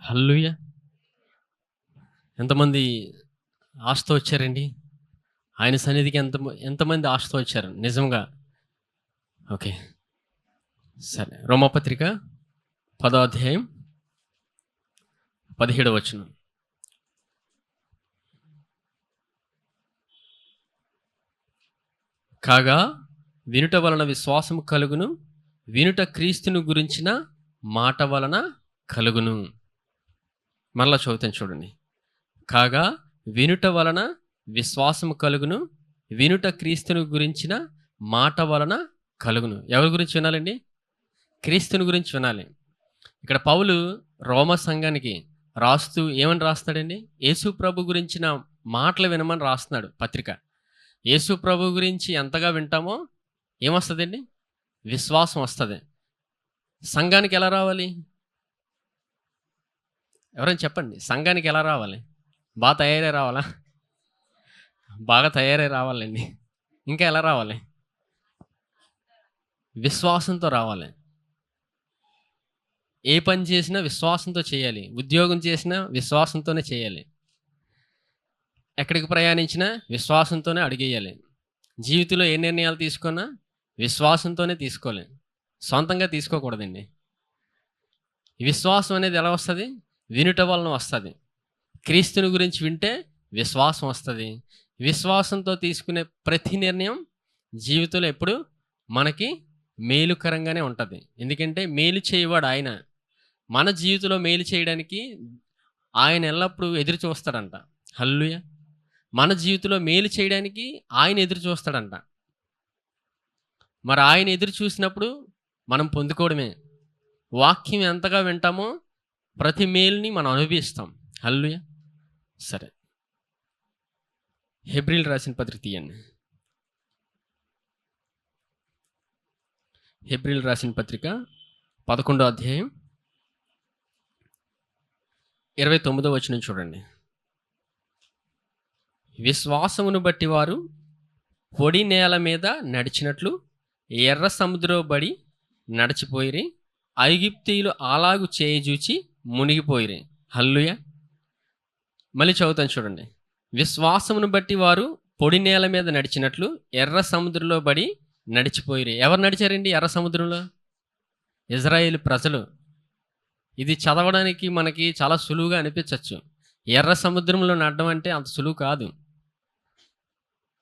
హల్లెలూయా! ఎంతమంది ఆశతో వచ్చారండి? ఆయన సన్నిధికి ఎంతమంది ఆశతో వచ్చారు నిజంగా? ఓకే. సరే. రోమాపత్రిక 10వ అధ్యాయం 17వ వచనం. కాగా వినుట వలన విశ్వాసము కలుగును, వినుట క్రీస్తును గురించిన మాట వలన కలుగును. మరలా చదువుతాను చూడండి. కాగా వినుట వలన విశ్వాసము కలుగును, వినుట క్రీస్తుని గురించిన మాట వలన కలుగును. ఎవరి గురించి వినాలండి? క్రీస్తుని గురించి వినాలి. ఇక్కడ పౌలు రోమ సంఘానికి రాస్తూ ఏమని రాస్తాడండి? యేసు ప్రభు గురించిన మాటలు వినమని రాస్తున్నాడు పత్రిక. యేసు ప్రభు గురించి ఎంతగా వింటామో ఏమొస్తుందండి? విశ్వాసం వస్తుంది. సంఘానికి ఎలా రావాలి? ఎవరైనా చెప్పండి. సంఘానికి ఎలా రావాలి? బాగా తయారై రావాలా? బాగా తయారై రావాలండి. ఇంకా ఎలా రావాలి? విశ్వాసంతో రావాలి. ఏ పని చేసినా విశ్వాసంతో చేయాలి. ఉద్యోగం చేసినా విశ్వాసంతోనే చేయాలి. ఎక్కడికి ప్రయాణించినా విశ్వాసంతోనే అడిగేయాలి. జీవితంలో ఏ నిర్ణయాలు తీసుకున్నా విశ్వాసంతోనే తీసుకోవాలి. సొంతంగా తీసుకోకూడదండి. విశ్వాసం అనేది ఎలా వస్తుంది? వినుట వలన వస్తుంది. క్రీస్తుని గురించి వింటే విశ్వాసం వస్తుంది. విశ్వాసంతో తీసుకునే ప్రతి నిర్ణయం జీవితంలో ఎప్పుడు మనకి మేలుకరంగానే ఉంటుంది. ఎందుకంటే మేలు చేయవాడు ఆయన. మన జీవితంలో మేలు చేయడానికి ఆయన ఎల్లప్పుడూ ఎదురు చూస్తాడంట. హల్లెలూయా! మన జీవితంలో మేలు చేయడానికి ఆయన ఎదురు చూస్తాడంట. మరి ఆయన ఎదురు చూసినప్పుడు మనం పొందుకోవడమే. వాక్యం ఎంతగా వింటామో ప్రతి మేలుని మనం అనుభవిస్తాం. హల్లెలూయా! సరే, హెబ్రీలు రాసిన పత్రిక తీయండి. హెబ్రీలు రాసిన పత్రిక 11వ అధ్యాయం 29వ వచనం చూడండి. విశ్వాసమును బట్టి వారు పొడి నేల మీద నడిచినట్లు ఎర్ర సముద్రం బడి నడిచిపోయిరి, ఐగుప్తీయులు అలాగు చేయజూచి మునిగిపోయిరి. హల్లెలూయా! మళ్ళీ చదువుతాను చూడండి. విశ్వాసమును బట్టి వారు పొడి నేల మీద నడిచినట్లు ఎర్ర సముద్రంలో బడి నడిచిపోయిరి. ఎవరు నడిచారండి ఎర్ర సముద్రంలో? ఇజ్రాయేలు ప్రజలు. ఇది చదవడానికి మనకి చాలా సులువుగా అనిపించవచ్చు. ఎర్ర సముద్రంలో నడడం అంటే అంత సులువు కాదు.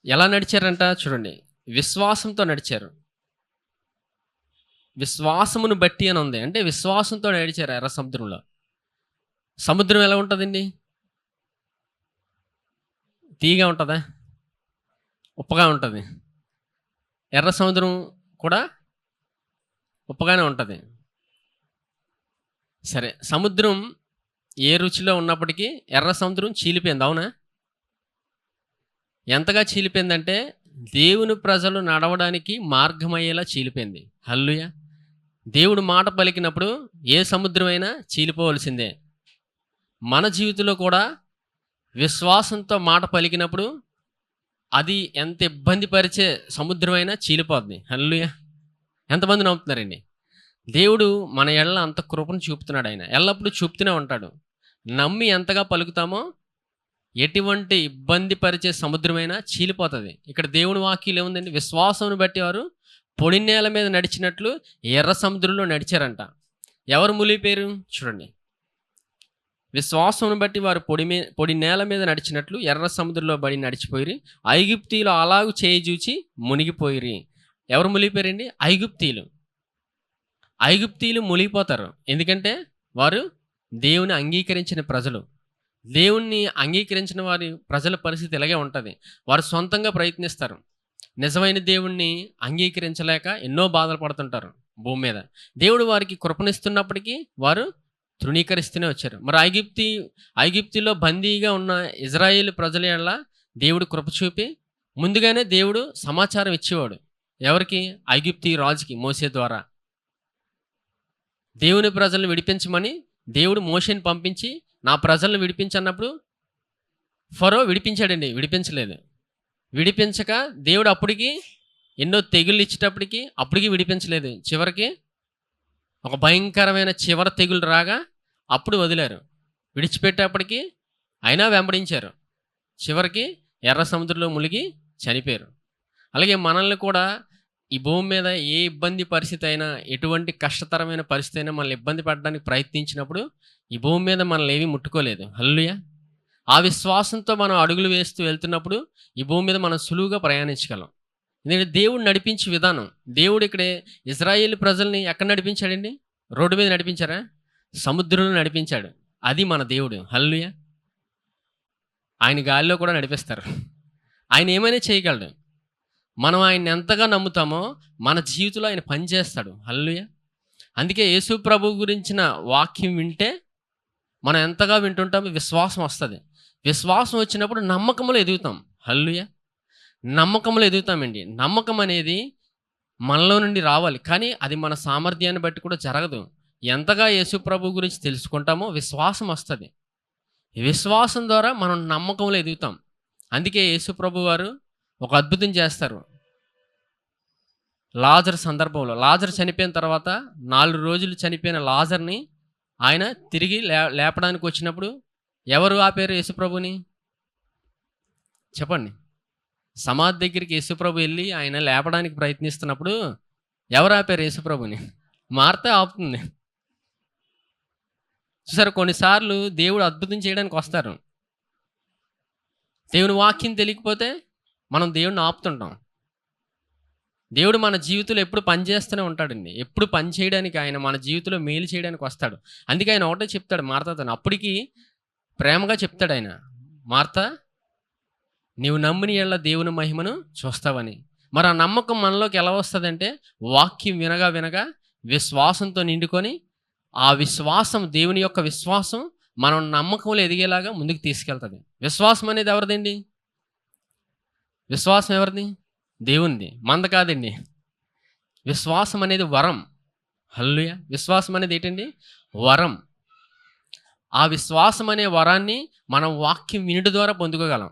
ఎలా నడిచారంట చూడండి. విశ్వాసంతో నడిచారు. విశ్వాసమును బట్టి అని ఉంది. అంటే విశ్వాసంతో నడిచారు ఎర్ర సముద్రంలో. సముద్రం ఎలా ఉంటుందండి? తీగా ఉంటుందా? ఉప్పగా ఉంటుంది. ఎర్ర సముద్రం కూడా ఉప్పగానే ఉంటుంది. సరే, సముద్రం ఏ రుచిలో ఉన్నప్పటికీ ఎర్ర సముద్రం చీలిపోయింది. అవునా? ఎంతగా చీలిపోయిందంటే దేవుని ప్రజలు నడవడానికి మార్గమయ్యేలా చీలిపోయింది. హల్లెలూయా! దేవుడు మాట పలికినప్పుడు ఏ సముద్రమైనా చీలిపోవలసిందే. మన జీవితంలో కూడా విశ్వాసంతో మాట పలికినప్పుడు అది ఎంత ఇబ్బంది పరిచే సముద్రమైనా చీలిపోద్ది. హల్లెలూయా! ఎంతమంది నమ్ముతున్నారండి? దేవుడు మన ఎడల అంత కృపను చూపుతున్నాడు. ఆయన ఎల్లప్పుడూ చూపుతూనే ఉంటాడు. నమ్మి ఎంతగా పలుకుతామో ఎటువంటి ఇబ్బంది పరిచే సముద్రమైనా చీలిపోతుంది. ఇక్కడ దేవుని వాక్యం ఏముందండి? విశ్వాసమును బట్టి వారు పొడి నేల మీద నడిచినట్లు ఎర్ర సముద్రంలో నడిచారంట. ఎవరు మునిగిపోయారు చూడండి. విశ్వాసమును బట్టి వారు పొడి నేల మీద నడిచినట్లు ఎర్ర సముద్రంలో బడి నడిచిపోయిరి, ఐగుప్తీయులు అలాగు చేయజూచి మునిగిపోయిరి. ఎవరు మునిగిపోయారండి? ఐగుప్తీయులు. ఐగుప్తీయులు మునిగిపోతారు. ఎందుకంటే వారు దేవుని అంగీకరించిన ప్రజలు. దేవుణ్ణి అంగీకరించిన వారి ప్రజల పరిస్థితి ఇలాగే ఉంటుంది. వారు సొంతంగా ప్రయత్నిస్తారు. నిజమైన దేవుణ్ణి అంగీకరించలేక ఎన్నో బాధలు పడుతుంటారు భూమి మీద. దేవుడు వారికి కృపణిస్తున్నప్పటికీ వారు తృణీకరిస్తూనే వచ్చారు. మరి ఐగుప్తిలో బందీగా ఉన్న ఇజ్రాయేలు ప్రజల యెడల దేవుడు కృప చూపి ముందుగానే దేవుడు సమాచారం ఇచ్చేవాడు. ఎవరికి? ఐగుప్తి రాజుకి మోసే ద్వారా. దేవుని ప్రజలను విడిపించమని దేవుడు మోషేని పంపించి నా ప్రజలను విడిపించన్నప్పుడు ఫరో విడిపించాడండి. విడిపించలేదు. విడిపించక దేవుడు అప్పటికి ఎన్నో తెగుళ్ళు ఇచ్చేటప్పటికి అప్పటికి విడిపించలేదు. చివరికి ఒక భయంకరమైన చివరి తెగులు రాగా అప్పుడు వదిలారు. విడిచిపెట్టేప్పటికి అయినా వెంబడించారు. చివరికి ఎర్ర సముద్రంలో మునిగి చనిపోయారు. అలాగే మనల్ని కూడా ఈ భూమి మీద ఏ ఇబ్బంది పరిస్థితి అయినా, ఎటువంటి కష్టతరమైన పరిస్థితి అయినా మనల్ని ఇబ్బంది పెట్టడానికి ప్రయత్నించినప్పుడు ఈ భూమి మీద మనల్ని ఏమీ ముట్టుకోలేదు. హల్లెలూయా! ఆ విశ్వాసంతో మనం అడుగులు వేస్తూ వెళ్తున్నప్పుడు ఈ భూమి మీద మనం సులువుగా ప్రయాణించగలం. ఎందుకంటే దేవుడు నడిపించే విధానం. దేవుడు ఇక్కడే ఇజ్రాయేలు ప్రజల్ని ఎక్కడ నడిపించాడండి? రోడ్డు మీద నడిపించారా? సముద్రంలో నడిపించాడు. అది మన దేవుడు. హల్లెలూయా! ఆయన గాలిలో కూడా నడిపిస్తారు. ఆయన ఏమైనా చేయగలడు. మనం ఆయన్ని ఎంతగా నమ్ముతామో మన జీవితంలో ఆయన పనిచేస్తాడు. హల్లెలూయా! అందుకే యేసు ప్రభు గురించిన వాక్యం వింటే మనం ఎంతగా వింటుంటామో విశ్వాసం వస్తుంది. విశ్వాసం వచ్చినప్పుడు నమ్మకంలో ఎదుగుతాం. హల్లెలూయా! నమ్మకంలో ఎదుగుతామండి. నమ్మకం అనేది మనలో నుండి రావాలి. కానీ అది మన సామర్థ్యాన్ని బట్టి కూడా జరగదు. ఎంతగా యేసు ప్రభు గురించి తెలుసుకుంటామో విశ్వాసం వస్తుంది. విశ్వాసం ద్వారా మనం నమ్మకంలో ఎదుగుతాం. అందుకే యేసు ప్రభు వారు ఒక అద్భుతం చేస్తారు. లాజరు సందర్భంలో లాజరు చనిపోయిన తర్వాత 4 రోజులు చనిపోయిన లాజర్ని ఆయన తిరిగి లేపడానికి వచ్చినప్పుడు ఎవరు ఆపారు యేసుప్రభుని? చెప్పండి. సమాధి దగ్గరికి యేసుప్రభు వెళ్ళి ఆయన లేపడానికి ప్రయత్నిస్తున్నప్పుడు ఎవరు ఆపారు యేసుప్రభుని? మార్తే ఆపుతుంది. చూసారు, కొన్నిసార్లు దేవుడు అద్భుతం చేయడానికి వస్తారు. దేవుని వాక్యం తెలియకపోతే మనం దేవుడిని ఆపుతుంటాం. దేవుడు మన జీవితంలో ఎప్పుడు పని చేస్తూనే ఉంటాడండి. ఎప్పుడు పని చేయడానికి ఆయన మన జీవితంలో మేలు చేయడానికి వస్తాడు. అందుకే ఆయన ఒకటే చెప్తాడు మార్తాతో. అప్పటికి ప్రేమగా చెప్తాడు ఆయన, మార్తా నీవు నమ్మిన యెడల దేవుని మహిమను చూస్తావని. మరి ఆ నమ్మకం మనలోకి ఎలా వస్తుందంటే వాక్యం వినగా వినగా విశ్వాసంతో నిండుకొని ఆ విశ్వాసం, దేవుని యొక్క విశ్వాసం మనం నమ్మకంలో ఎదిగేలాగా ముందుకు తీసుకెళ్తుంది. విశ్వాసం అనేది ఎవరిదండి? విశ్వాసం ఎవరిది? దేవునిది, మంద కాదండి. విశ్వాసం అనేది వరం. హల్లెలూయా! విశ్వాసం అనేది ఏంటండి? వరం. ఆ విశ్వాసం అనే వరాన్ని మనం వాక్యం వినుట ద్వారా పొందుకోగలం.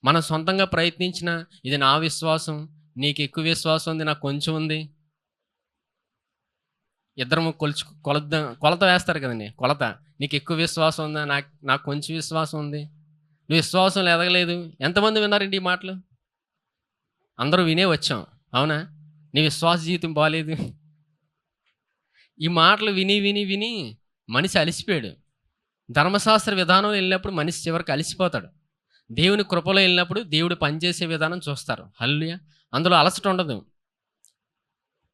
మనం సొంతంగా ప్రయత్నించిన ఇది నా విశ్వాసం, నీకు ఎక్కువ విశ్వాసం ఉంది, నాకు కొంచెం ఉంది. ఇద్దరము కొలత వేస్తారు కదండి. కొలత, నీకు ఎక్కువ విశ్వాసం ఉందా, నాకు కొంచెం విశ్వాసం ఉంది, నువ్వు విశ్వాసంలో ఎదగలేదు. ఎంతమంది విన్నారండి ఈ మాటలు? అందరూ వినే వచ్చాం, అవునా? నీ విశ్వాస జీవితం బాగాలేదు. ఈ మాటలు విని విని విని మనిషి అలిసిపోయాడు. ధర్మశాస్త్ర విధానంలో వెళ్ళినప్పుడు మనిషి చివరికి అలిసిపోతాడు. దేవుని కృపలో వెళ్ళినప్పుడు దేవుడు పనిచేసే విధానం చూస్తారు. హల్లెలూయా! అందులో అలసట ఉండదు,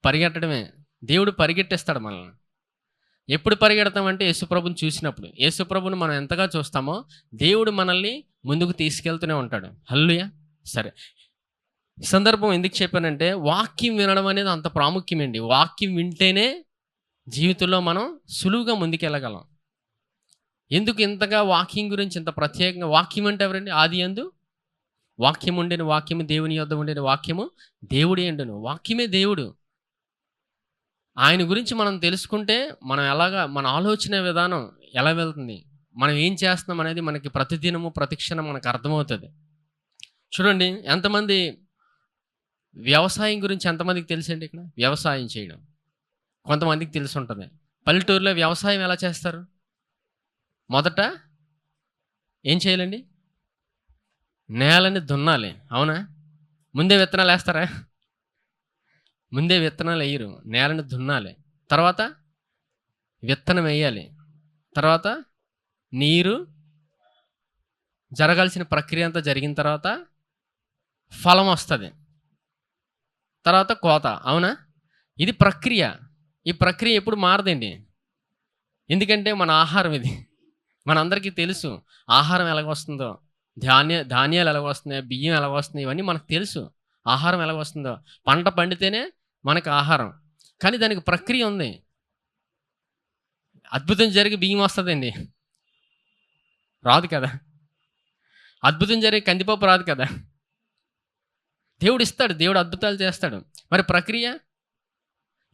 పరిగెట్టడమే. దేవుడు పరిగెట్టేస్తాడు మనల్ని. ఎప్పుడు పరిగెడతామంటే యేసుప్రభుని చూసినప్పుడు. యేసుప్రభుని మనం ఎంతగా చూస్తామో దేవుడు మనల్ని ముందుకు తీసుకెళ్తూనే ఉంటాడు. హల్లెలూయా! సరే, ఈ సందర్భం ఎందుకు చెప్పానంటే వాక్యం వినడం అనేది అంత ప్రాముఖ్యమండి. వాక్యం వింటేనే జీవితంలో మనం సులువుగా ముందుకెళ్ళగలం. ఎందుకు ఇంతగా వాక్యం గురించి ఇంత ప్రత్యేకంగా? వాక్యం అంటే ఎవరండి? ఆది యందు వాక్యం ఉండెను, వాక్యము దేవుని యొద్ద ఉండెను, వాక్యము దేవుడే ఉండెను. వాక్యమే దేవుడు. ఆయన గురించి మనం తెలుసుకుంటే మనం మన ఆలోచన విధానం ఎలా వెళ్తుంది, మనం ఏం చేస్తున్నాం అనేది మనకి ప్రతిదినము ప్రతిక్షణం మనకు అర్థమవుతుంది. చూడండి, ఎంతమంది వ్యవసాయం గురించి ఎంతమందికి తెలుసండి? ఇక్కడ వ్యవసాయం చేయడం కొంతమందికి తెలిసి ఉంటుంది. పల్లెటూరులో వ్యవసాయం ఎలా చేస్తారు? మొదట ఏం చేయాలండి? నేలని దున్నాలి, అవునా? ముందే విత్తనాలు వేస్తారా? ముందే విత్తనాలు వేయరు. నేలని దున్నాలి, తర్వాత విత్తనం వేయాలి, తర్వాత నీరు జరగాల్సిన ప్రక్రియ అంతా జరిగిన తర్వాత ఫలం వస్తుంది, తర్వాత కోత, అవునా? ఇది ప్రక్రియ. ఈ ప్రక్రియ ఎప్పుడు మారదండి. ఎందుకంటే మన ఆహారం ఇది. మనందరికీ తెలుసు ఆహారం ఎలాగ వస్తుందో, ధాన్యాలు ఎలాగ వస్తున్నాయో, బియ్యం ఎలాగ వస్తున్నాయి, ఇవన్నీ మనకు తెలుసు. ఆహారం ఎలాగ వస్తుందో, పంట పండితేనే మనకు ఆహారం. కానీ దానికి ప్రక్రియ ఉంది. అద్భుతం జరిగి బియ్యం వస్తుందండి? రాదు కదా. అద్భుతం జరిగి కందిపప్పు రాదు కదా. దేవుడు ఇస్తాడు, దేవుడు అద్భుతాలు చేస్తాడు. మరి ప్రక్రియ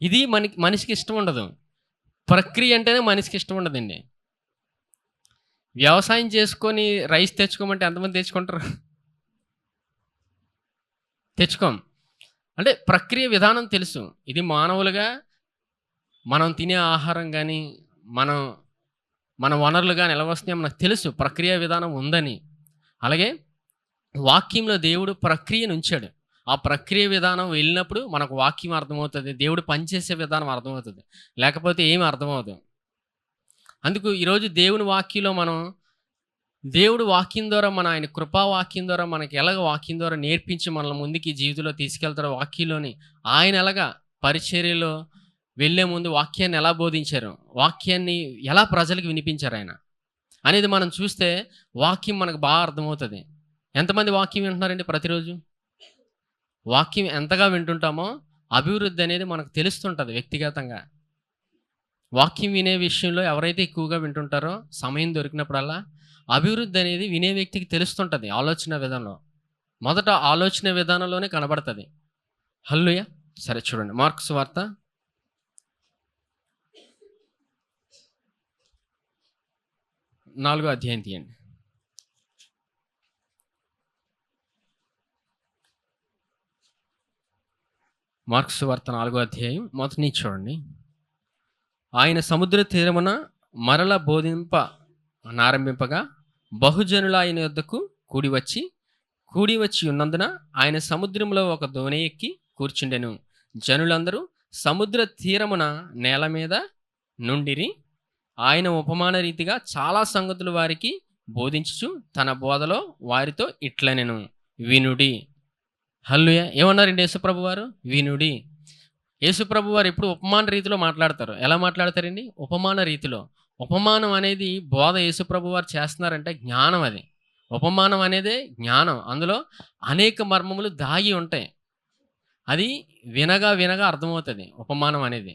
ఇది మనిషికి ఇష్టం ఉండదు. ప్రక్రియ అంటేనే మనిషికి ఇష్టం ఉండదండి. వ్యవసాయం చేసుకొని రైస్ తెచ్చుకోమంటే ఎంతమంది తెచ్చుకుంటారు? తెచ్చుకోం. అంటే ప్రక్రియ విధానం తెలుసు. ఇది మానవులుగా మనం తినే ఆహారం కానీ, మనం మన వనరులుగా ఎలా వస్తున్నాయో మనకు తెలుసు, ప్రక్రియ విధానం ఉందని. అలాగే వాక్యంలో దేవుడు ప్రక్రియను ఉంచాడు. ఆ ప్రక్రియ విధానం వెళ్ళినప్పుడు మనకు వాక్యం అర్థమవుతుంది, దేవుడు పనిచేసే విధానం అర్థమవుతుంది, లేకపోతే ఏమి అర్థమవుతుంది. అందుకు ఈరోజు దేవుని వాక్యంలో మనం, దేవుడు వాక్యం ద్వారా, ఆయన కృపా వాక్యం ద్వారా మనకి ఎలాగ వాక్యం ద్వారా నేర్పించి మనల్ని ముందుకి జీవితంలో తీసుకెళ్తారో, వాక్యంలోని ఆయన ఎలాగా పరిచర్యలో వెళ్ళే ముందు వాక్యాన్ని ఎలా బోధించారు, వాక్యాన్ని ఎలా ప్రజలకు వినిపించారు ఆయన అనేది మనం చూస్తే వాక్యం మనకు బాగా అర్థమవుతుంది. ఎంతమంది వాక్యం వింటున్నారండి ప్రతిరోజు? వాక్యం ఎంతగా వింటుంటామో అభివృద్ధి అనేది మనకు తెలుస్తుంటుంది వ్యక్తిగతంగా. వాక్యం వినే విషయంలో ఎవరైతే ఎక్కువగా వింటుంటారో సమయం దొరికినప్పుడల్లా అభివృద్ధి అనేది వినే వ్యక్తికి తెలుస్తుంటుంది. ఆలోచన విధానంలో మొదట ఆలోచన విధానంలోనే కనబడుతుంది. హల్లెలూయా. సరే చూడండి, మార్కు సువార్త 4వ అధ్యాయం తీయండి. మార్కు సువార్త 4వ అధ్యాయం మొదటి నుంచి చూడండి. ఆయన సముద్ర తీరమున మరల బోధింపనారంభింపగా బహుజనులు ఆయన యొద్దకు కూడి వచ్చి ఉన్నందున ఆయన సముద్రంలో ఒక దోణి ఎక్కి కూర్చుండెను. జనులందరూ సముద్ర తీరమున నేల మీద నుండిరి. ఆయన ఉపమాన రీతిగా చాలా సంగతులు వారికి బోధించుచు తన బోధలో వారితో ఇట్లనెను, వినుడి. హల్లెలూయా. ఏమన్నారండి యేసుప్రభు వారు? వినుడి. యేసుప్రభు వారు ఎప్పుడు ఉపమాన రీతిలో మాట్లాడతారు. ఎలా మాట్లాడతారండి? ఉపమాన రీతిలో. ఉపమానం అనేది బోధ యేసుప్రభు వారు చేస్తున్నారంటే జ్ఞానం. అది ఉపమానం అనేదే జ్ఞానం. అందులో అనేక మర్మములు దాగి ఉంటాయి. అది వినగా వినగా అర్థమవుతుంది ఉపమానం అనేది.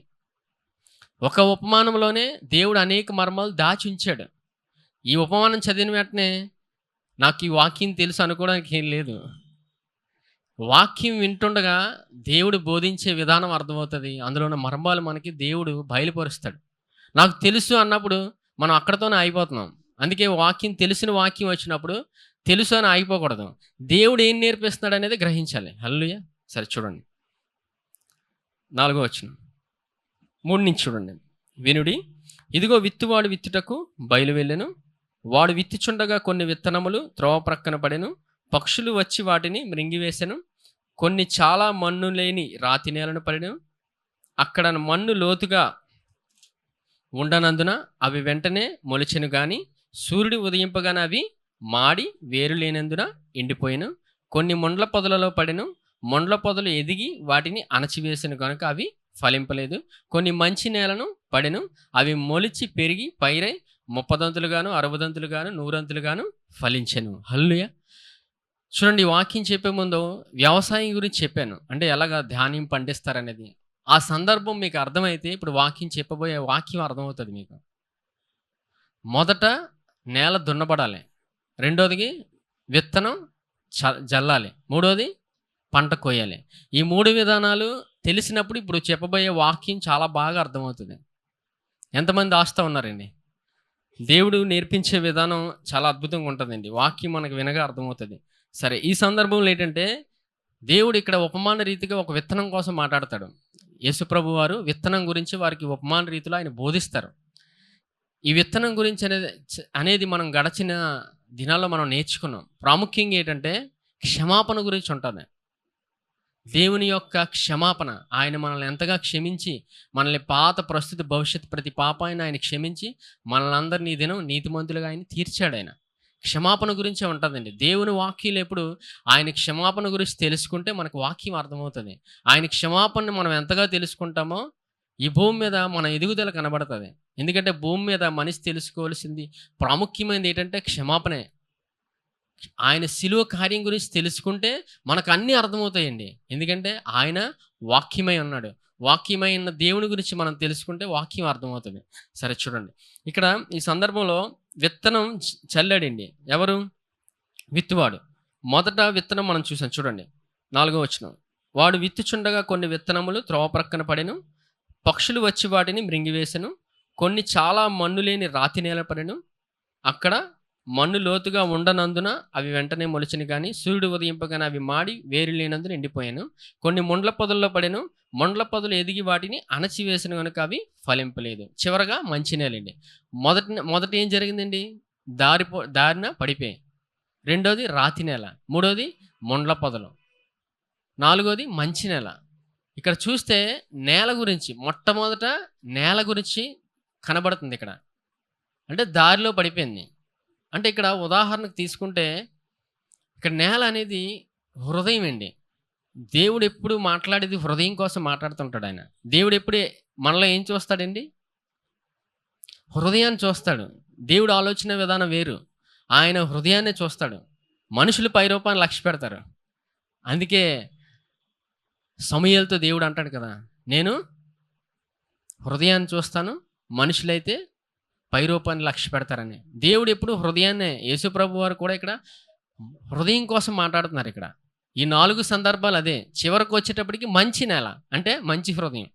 ఒక ఉపమానంలోనే దేవుడు అనేక మర్మాలు దాచి ఉంచాడు. ఈ ఉపమానం చదివిన వెంటనే నాకు ఈ వాక్యం తెలుసు అనుకోవడానికి ఏం లేదు. వాక్యం వింటుండగా దేవుడు బోధించే విధానం అర్థమవుతుంది. అందులో ఉన్న మర్మాలు మనకి దేవుడు బయలుపరుస్తాడు. నాకు తెలుసు అన్నప్పుడు మనం అక్కడతోనే అయిపోతున్నాం. అందుకే వాక్యం, తెలిసిన వాక్యం వచ్చినప్పుడు తెలుసు అని అయిపోకూడదు. దేవుడు ఏం నేర్పిస్తున్నాడు అనేది గ్రహించాలి. హల్లెలూయా. సరే చూడండి, 4వ వచనం 3 నుంచి చూడండి. వినుడి, ఇదిగో విత్తువాడు విత్తుటకు బయలు వెళ్ళెను. వాడు విత్తుచుండగా కొన్ని విత్తనములు త్రోవ ప్రక్కన పడెను. పక్షులు వచ్చి వాటిని మృంగివేసెను. కొన్ని చాలా మన్ను లేని రాతి నేలను పడెను. అక్కడ మన్ను లోతుగా ఉండనందున అవి వెంటనే మొలిచెను గాని సూర్యుడు ఉదయింపగానే అవి మాడి వేరు లేనందున ఎండిపోయాను. కొన్ని మొండ్ల పొదలలో పడెను. మొండ్ల పొదలు ఎదిగి వాటిని అణచివేసెను కనుక అవి ఫలింపలేదు. కొన్ని మంచి నేలను పడెను. అవి మొలిచి పెరిగి పైరై 30 దంతులుగాను 60 దంతులుగాను 100 దంతులుగాను ఫలించెను. హల్లెలూయా. చూడండి, వాక్యం చెప్పే ముందు వ్యవసాయం గురించి చెప్పాను, అంటే ఎలాగా ధాన్యం పండిస్తారనేది. ఆ సందర్భం మీకు అర్థమైతే ఇప్పుడు వాక్యం చెప్పబోయే వాక్యం అర్థమవుతుంది మీకు. మొదట నేల దున్నబడాలి, రెండోది విత్తనం జల్లాలి, మూడోది పంట కోయాలి. ఈ 3 విధానాలు తెలిసినప్పుడు ఇప్పుడు చెప్పబోయే వాక్యం చాలా బాగా అర్థమవుతుంది. ఎంతమంది ఆస్తా ఉన్నారండి? దేవుడు నేర్పించే విధానం చాలా అద్భుతంగా ఉంటుందండి. వాక్యం మనకు వినగా అర్థమవుతుంది. సరే, ఈ సందర్భంలో ఏంటంటే దేవుడు ఇక్కడ ఉపమాన రీతిగా ఒక విత్తనం కోసం మాట్లాడతాడు. యేసుప్రభు వారు విత్తనం గురించి వారికి ఉపమాన రీతిలో ఆయన బోధిస్తారు. ఈ విత్తనం గురించి అనేది మనం గడిచిన దినాల్లో మనం నేర్చుకున్నాం. ప్రాముఖ్యంగా ఏంటంటే క్షమాపణ గురించి ఉంటుంది. దేవుని యొక్క క్షమాపణ. ఆయన మనల్ని ఎంతగా క్షమించి, మనల్ని పాత, ప్రస్తుత, భవిష్యత్ ప్రతి పాపాన్ని ఆయన క్షమించి మనల్ని అందరినీ దినం నీతిమంతులుగా ఆయన తీర్చాడు. ఆయన క్షమాపణ గురించే ఉంటుందండి. దేవుని వాక్యాలు ఎప్పుడు ఆయన క్షమాపణ గురించి తెలుసుకుంటే మనకు వాక్యం అర్థమవుతుంది. ఆయన క్షమాపణని మనం ఎంతగా తెలుసుకుంటామో ఈ భూమి మీద మన ఎదుగుదల కనబడుతుంది. ఎందుకంటే భూమి మీద మనిషి తెలుసుకోవాల్సింది ప్రాముఖ్యమైనది ఏంటంటే క్షమాపణే. ఆయన శిలువ కార్యం గురించి తెలుసుకుంటే మనకు అన్నీ అర్థమవుతాయండి. ఎందుకంటే ఆయన వాక్యమై ఉన్నాడు. వాక్యమై ఉన్న దేవుని గురించి మనం తెలుసుకుంటే వాక్యం అర్థమవుతుంది. సరే చూడండి, ఇక్కడ ఈ సందర్భంలో విత్తనం చల్లాడండి. ఎవరు? విత్తువాడు. మొదట విత్తనం మనం చూసాం. చూడండి 4వ వచనం. వాడు విత్తుచుండగా కొన్ని విత్తనములు త్రోవ ప్రక్కన పడెను. పక్షులు వచ్చి వాటిని మృంగివేసెను. కొన్ని చాలా మన్ను లేని రాతి నేల పడెను. అక్కడ మన్ను లోతుగా ఉండనందున అవి వెంటనే మొలిచెను గాని, సూర్యుడు ఉదయింపగానే అవి మాడి వేరు లేనందున ఎండిపోయాను. కొన్ని ముండ్ల పొదల్లో పడెను. ముండ్ల పొదలు ఎదిగి వాటిని అణచివేసిన గనుక అవి ఫలింపలేదు. చివరగా మంచి నేలండి. మొదట ఏం జరిగిందండి? దారిన పడిపోయాయి. రెండోది రాతి నేల. మూడోది ముండ్ల పొదలు. నాలుగోది మంచి నేల. ఇక్కడ చూస్తే నేల గురించి మొట్టమొదట నేల గురించి కనబడుతుంది ఇక్కడ. అంటే దారిలో పడిపోయింది. అంటే ఇక్కడ ఉదాహరణకు తీసుకుంటే ఇక్కడ నేల అనేది హృదయం అండి. దేవుడు ఎప్పుడు మాట్లాడేది హృదయం కోసం మాట్లాడుతుంటాడు ఆయన. దేవుడు ఎప్పుడు మనలో ఏం చూస్తాడండి? హృదయాన్ని చూస్తాడు. దేవుడు ఆలోచన విధానం వేరు. ఆయన హృదయాన్నే చూస్తాడు. మనుషులు పైరూపాన్ని లక్ష్య పెడతారు. అందుకే సమూయేలుతో దేవుడు అంటాడు కదా, నేను హృదయాన్ని చూస్తాను, మనుషులైతే పైరూపాన్ని లక్ష్య పెడతారని. దేవుడు ఎప్పుడు హృదయాన్నే, యేసుప్రభు వారు కూడా ఇక్కడ హృదయం కోసం మాట్లాడుతున్నారు. ఇక్కడ ఈ 4 సందర్భాలు అదే. చివరికి వచ్చేటప్పటికి మంచి నేల అంటే మంచి హృదయం.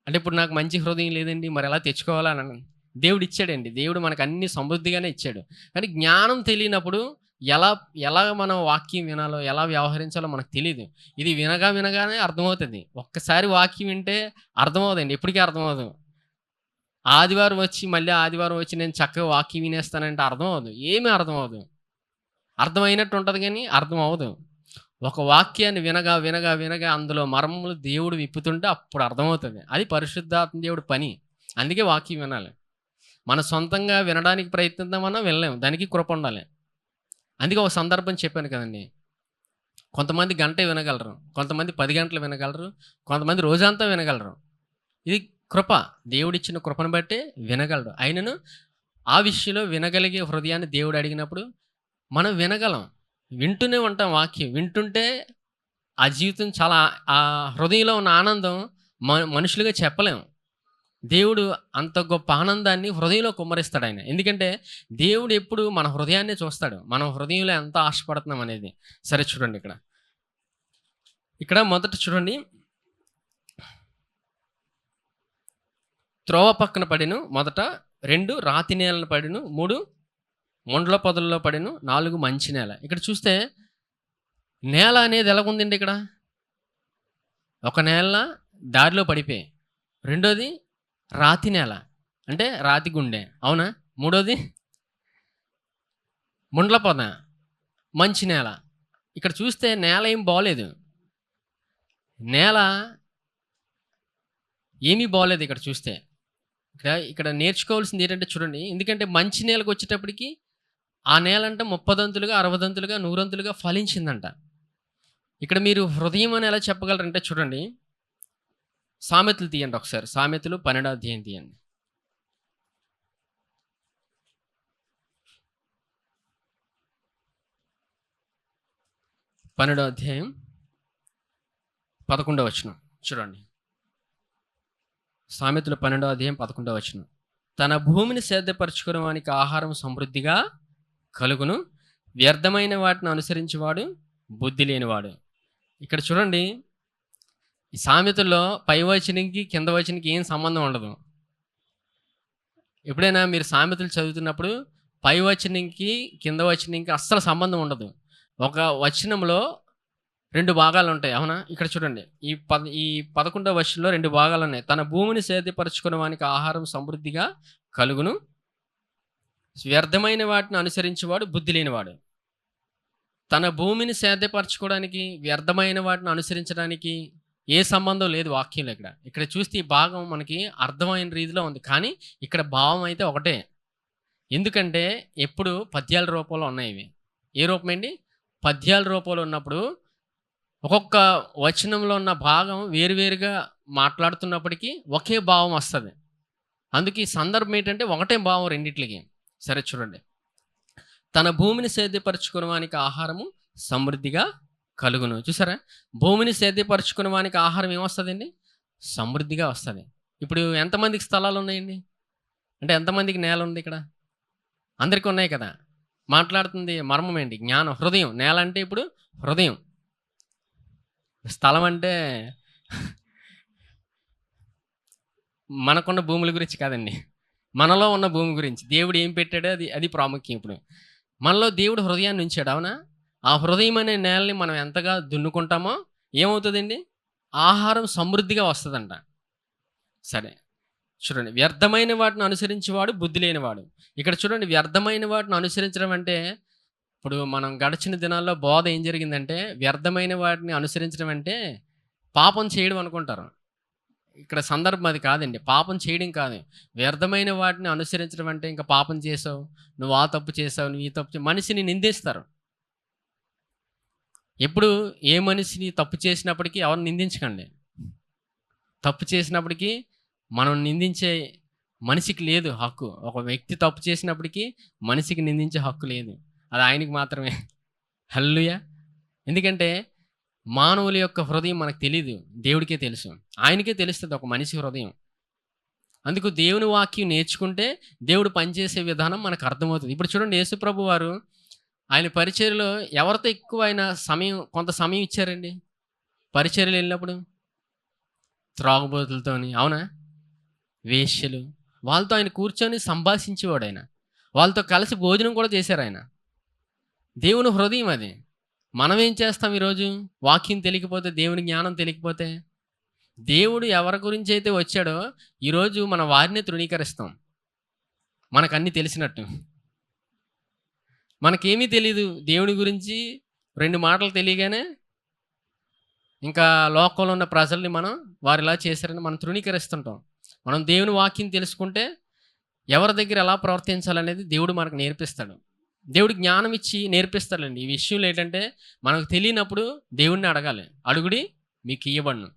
అంటే ఇప్పుడు నాకు మంచి హృదయం లేదండి, మరి ఎలా తెచ్చుకోవాలని దేవుడు ఇచ్చాడండి. దేవుడు మనకు అన్ని సమృద్ధిగానే ఇచ్చాడు. కానీ జ్ఞానం తెలియనప్పుడు ఎలా మనం వాక్యం వినాలో, ఎలా వ్యవహరించాలో మనకు తెలియదు. ఇది వినగానే అర్థమవుతుంది. ఒక్కసారి వాక్యం వింటే అర్థమవుదండి, ఎప్పటికీ అర్థమవుదు. ఆదివారం వచ్చి నేను చక్కగా వాక్యం వినేస్తానంటే అర్థమవుదు, ఏమీ అర్థమవుదు. అర్థమైనట్టు ఉంటుంది కానీ అర్థం అవ్వదు. ఒక వాక్యాన్ని వినగా అందులో మర్మములు దేవుడు విప్పుతుంటే అప్పుడు అర్థమవుతుంది. అది పరిశుద్ధాత్మ దేవుడి పని. అందుకే వాక్యం వినాలి. మన సొంతంగా వినడానికి ప్రయత్నిద్దాం మనం వినలేము, దానికి కృప ఉండాలి. అందుకే ఒక సందర్భం చెప్పాను కదండి, కొంతమంది గంటే వినగలరు, కొంతమంది 10 గంటలు వినగలరు, కొంతమంది రోజంతా వినగలరు. ఇది కృప, దేవుడిచ్చిన కృపను బట్టే వినగలరు. అయినను ఆ విషయంలో వినగలిగే హృదయాన్ని దేవుడు అడిగినప్పుడు మనం వినగలం, వింటూనే ఉంటాం. వాక్యం వింటుంటే ఆ జీవితం చాలా, ఆ హృదయంలో ఉన్న ఆనందం మనుషులుగా చెప్పలేం. దేవుడు అంత గొప్ప ఆనందాన్ని హృదయంలో కుమ్మరిస్తాడు ఆయన. ఎందుకంటే దేవుడు ఎప్పుడు మన హృదయాన్నే చూస్తాడు, మనం హృదయంలో ఎంత ఆశపడుతున్నాం అనేది. సరే చూడండి, ఇక్కడ మొదట చూడండి, త్రోవ పక్కన పడిను మొదట, 2 రాతి నేలను పడిను, 3 ముండ్ల పొదల్లో పడిను, 4 మంచి నేల. ఇక్కడ చూస్తే నేల అనేది ఎలాగుందండి? ఇక్కడ ఒక నేల దారిలో పడిపోయి, రెండోది రాతి నేల అంటే రాతి గుండె, అవునా? మూడోది ముండ్ల పొద, మంచి నేల. ఇక్కడ చూస్తే నేల ఏం బాగోలేదు, నేల ఏమీ బాగోలేదు. ఇక్కడ చూస్తే ఇక్కడ నేర్చుకోవాల్సింది ఏంటంటే చూడండి, ఎందుకంటే మంచి నేలకు వచ్చేటప్పటికి ఆ నేల అంటే 30 దంతులుగా, 60 దంతులుగా, 100 దంతులుగా ఫలించిందంట. ఇక్కడ మీరు హృదయం అని ఎలా చెప్పగలరంటే చూడండి, సామెతలు తీయండి ఒకసారి. సామెతలు 12వ అధ్యాయం తీయండి. 12వ అధ్యాయం 11వ వచనం చూడండి. సామెతలు 12వ అధ్యాయం 11వ వచనం. తన భూమిని సేద్యపరచుకునే వానికి ఆహారం సమృద్ధిగా కలుగును, వ్యర్థమైన వాటిని అనుసరించేవాడు బుద్ధి లేనివాడు. ఇక్కడ చూడండి, ఈ సామెతల్లో పై వచనంకి కింద వచనంకి ఏం సంబంధం ఉండదు. ఎప్పుడైనా మీరు సామెతలు చదువుతున్నప్పుడు పై వచనంకి కింద వచనంకి అస్సలు సంబంధం ఉండదు. ఒక వచనంలో 2 భాగాలు ఉంటాయి, అవునా? ఇక్కడ చూడండి, ఈ 11వ వచనంలో 2 భాగాలు ఉన్నాయి. తన భూమిని సేద్యపరచుకునే వానికి ఆహారం సమృద్ధిగా కలుగును, వ్యర్థమైన వాటిని అనుసరించేవాడు బుద్ధి లేనివాడు. తన భూమిని సేద్యపరచుకోవడానికి, వ్యర్థమైన వాటిని అనుసరించడానికి ఏ సంబంధం లేదు వాక్యంలో. ఇక్కడ చూస్తే ఈ భాగం మనకి అర్థమైన రీతిలో ఉంది, కానీ ఇక్కడ భావం అయితే ఒకటే. ఎందుకంటే ఎప్పుడు పద్యాల రూపంలో ఉన్నాయి ఇవి. ఏ రూపమండి? పద్యాల రూపంలో ఉన్నప్పుడు ఒక్కొక్క వచనంలో ఉన్న భాగం వేరువేరుగా మాట్లాడుతున్నప్పటికీ ఒకే భావం వస్తుంది. అందుకే ఈ సందర్భం ఏంటంటే ఒకటే భావం రెండిట్లకి. సరే చూడండి, తన భూమిని సేద్యపరచుకునే వానికి ఆహారము సమృద్ధిగా కలుగును. చూసారా, భూమిని సేద్యపరచుకునే వానికి ఆహారం ఏమొస్తుందండి? సమృద్ధిగా వస్తుంది. ఇప్పుడు ఎంతమందికి స్థలాలు ఉన్నాయండి? అంటే ఎంతమందికి నేల ఉంది? ఇక్కడ అందరికీ ఉన్నాయి కదా. మాట్లాడుతుంది మర్మం ఏంటి? జ్ఞానం, హృదయం. నేల అంటే ఇప్పుడు హృదయం, స్థలం అంటే మనకున్న భూముల గురించి కాదండి, మనలో ఉన్న భూమి గురించి దేవుడు ఏం పెట్టాడో అది అది ప్రాముఖ్యం. ఇప్పుడు మనలో దేవుడు హృదయాన్ని ఉంచాడు, అవునా? ఆ హృదయం అనే నేలని మనం ఎంతగా దున్నుకుంటామో ఏమవుతుందండి, ఆహారం సమృద్ధిగా వస్తుందంట. సరే, చూడండి, వ్యర్థమైన వాటిని అనుసరించేవాడు బుద్ధి లేనివాడు. ఇక్కడ చూడండి, వ్యర్థమైన వాటిని అనుసరించడం అంటే, ఇప్పుడు మనం గడిచిన దినాల్లో బోధ ఏం జరిగిందంటే, వ్యర్థమైన వాటిని అనుసరించడం అంటే పాపం చేయడం అనుకుంటారు. ఇక్కడ సందర్భం అది కాదండి. పాపం చేయడం కాదు. వ్యర్థమైన వాటిని అనుసరించడం అంటే ఇంకా పాపం చేసావు, నువ్వు ఆ తప్పు చేసావు, నువ్వు ఈ తప్పు మనిషిని నిందిస్తారు. ఎప్పుడు ఏ మనిషిని తప్పు చేసినప్పటికీ ఎవరిని నిందించకండి. తప్పు చేసినప్పటికీ మనం నిందించే మనిషికి లేదు హక్కు. ఒక వ్యక్తి తప్పు చేసినప్పటికీ మనిషికి నిందించే హక్కు లేదు. అది ఆయనకి మాత్రమే. హల్లెలూయా! ఎందుకంటే మానవుల యొక్క హృదయం మనకు తెలీదు. దేవుడికే తెలుసు. ఆయనకే తెలుస్తది ఒక మనిషి హృదయం. అందుకు దేవుని వాక్యం నేర్చుకుంటే దేవుడు పనిచేసే విధానం మనకు అర్థమవుతది. ఇప్పుడు చూడండి, యేసు ప్రభు వారు ఆయన పరిచర్యలో ఎవరితో ఎక్కువ ఆయన కొంత సమయం ఇచ్చారండి పరిచర్యలో వెళ్ళినప్పుడు? త్రాగుబోతులతోని, అవునా? వేశ్యలు, వాళ్ళతో ఆయన కూర్చొని సంభాషించేవాడు ఆయన. వాళ్ళతో కలిసి భోజనం కూడా చేశారు ఆయన. దేవుని హృదయం అది. మనం ఏం చేస్తాం ఈరోజు? వాక్యం తెలియకపోతే, దేవుని జ్ఞానం తెలియకపోతే, దేవుడు ఎవరి గురించి అయితే వచ్చాడో ఈరోజు మనం వారిని తృణీకరిస్తాం. మనకన్నీ తెలిసినట్టు. మనకేమీ తెలీదు దేవుని గురించి. 2 మాటలు తెలియగానే ఇంకా లోకంలో ఉన్న ప్రజల్ని మనం వారిలా చేశారని మనం తృణీకరిస్తుంటాం. మనం దేవుని వాక్యం తెలుసుకుంటే ఎవరి దగ్గర ఎలా ప్రవర్తించాలనేది దేవుడు మనకు నేర్పిస్తాడు. దేవుడు జ్ఞానం ఇచ్చి నేర్పిస్తాడండి. ఈ విషయంలో ఏంటంటే, మనకు తెలియనప్పుడు దేవుడిని అడగాలి. అడుగుడి మీకు ఇయ్యబడును.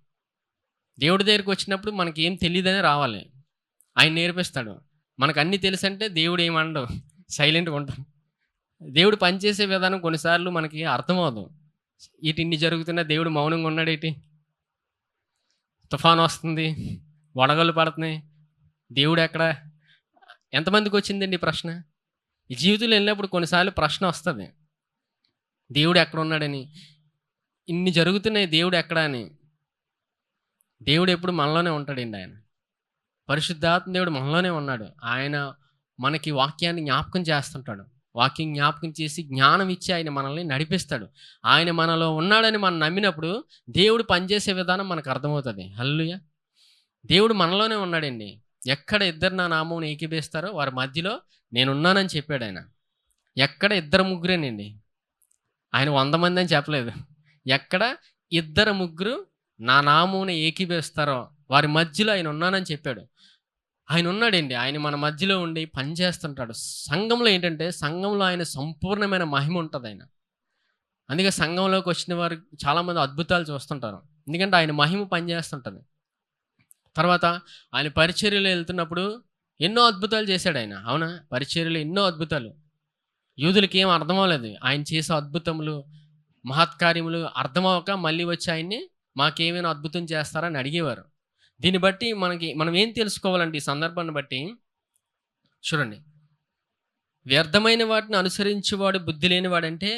దేవుడి దగ్గరికి వచ్చినప్పుడు మనకి ఏం తెలియదనే రావాలి. ఆయన నేర్పిస్తాడు. మనకు అన్నీ తెలుసంటే దేవుడు ఏమనడు, సైలెంట్గా ఉంటాడు. దేవుడు పనిచేసే విధానం కొన్నిసార్లు మనకి అర్థమవదు. ఇన్ని జరుగుతున్నా దేవుడు మౌనంగా ఉన్నాడేటి? తుఫాను వస్తుంది, వడగళ్ళు పడుతున్నాయి, దేవుడు ఎక్కడ? ఎంతమందికి వచ్చిందండి ఈ ప్రశ్న? ఈ జీవితంలో వెళ్ళినప్పుడు కొన్నిసార్లు ప్రశ్న వస్తుంది, దేవుడు ఎక్కడ ఉన్నాడని. ఇన్ని జరుగుతున్నాయి, దేవుడు ఎక్కడ అని. దేవుడు ఎప్పుడు మనలోనే ఉంటాడండి. ఆయన పరిశుద్ధాత్మ దేవుడు మనలోనే ఉన్నాడు. ఆయన మనకి వాక్యాన్ని జ్ఞాపకం చేస్తుంటాడు. వాక్యం జ్ఞాపకం చేసి జ్ఞానం ఇచ్చి ఆయన మనల్ని నడిపిస్తాడు. ఆయన మనలో ఉన్నాడని మనం నమ్మినప్పుడు దేవుడు పనిచేసే విధానం మనకు అర్థమవుతుంది. హల్లెలూయా! దేవుడు మనలోనే ఉన్నాడండి. ఎక్కడ ఇద్దరు నా నామమున ఏకీభవిస్తారో వారి మధ్యలో నేనున్నానని చెప్పాడు ఆయన. ఎక్కడ 2 ముగ్గురేనండి. ఆయన 100 మంది అని చెప్పలేదు. ఎక్కడ 2 ముగ్గురు నా నామమున ఏకీభవిస్తారో వారి మధ్యలో ఆయన ఉన్నానని చెప్పాడు. ఆయన ఉన్నాడండి. ఆయన మన మధ్యలో ఉండి పనిచేస్తుంటాడు. సంఘంలో ఏంటంటే, సంఘంలో ఆయన సంపూర్ణమైన మహిమ ఉంటుంది ఆయన. అందుకే సంఘంలోకి వచ్చిన వారు చాలామంది అద్భుతాలు చూస్తుంటారు. ఎందుకంటే ఆయన మహిమ పనిచేస్తుంటుంది. తర్వాత ఆయన పరిచర్యలో వెళ్తున్నప్పుడు ఎన్నో అద్భుతాలు చేశాడు ఆయన, అవునా? పరిచర్యలో ఎన్నో అద్భుతాలు. యూదులకి ఏం అర్థం అవ్వలేదు. ఆయన చేసే అద్భుతములు, మహత్కార్యములు అర్థమవక మళ్ళీ వచ్చి ఆయన్ని మాకేమైనా అద్భుతం చేస్తారని అడిగేవారు. దీన్ని బట్టి మనం ఏం తెలుసుకోవాలంటే, ఈ సందర్భాన్ని బట్టి చూడండి, వ్యర్థమైన వాటిని అనుసరించేవాడు బుద్ధి లేనివాడంటే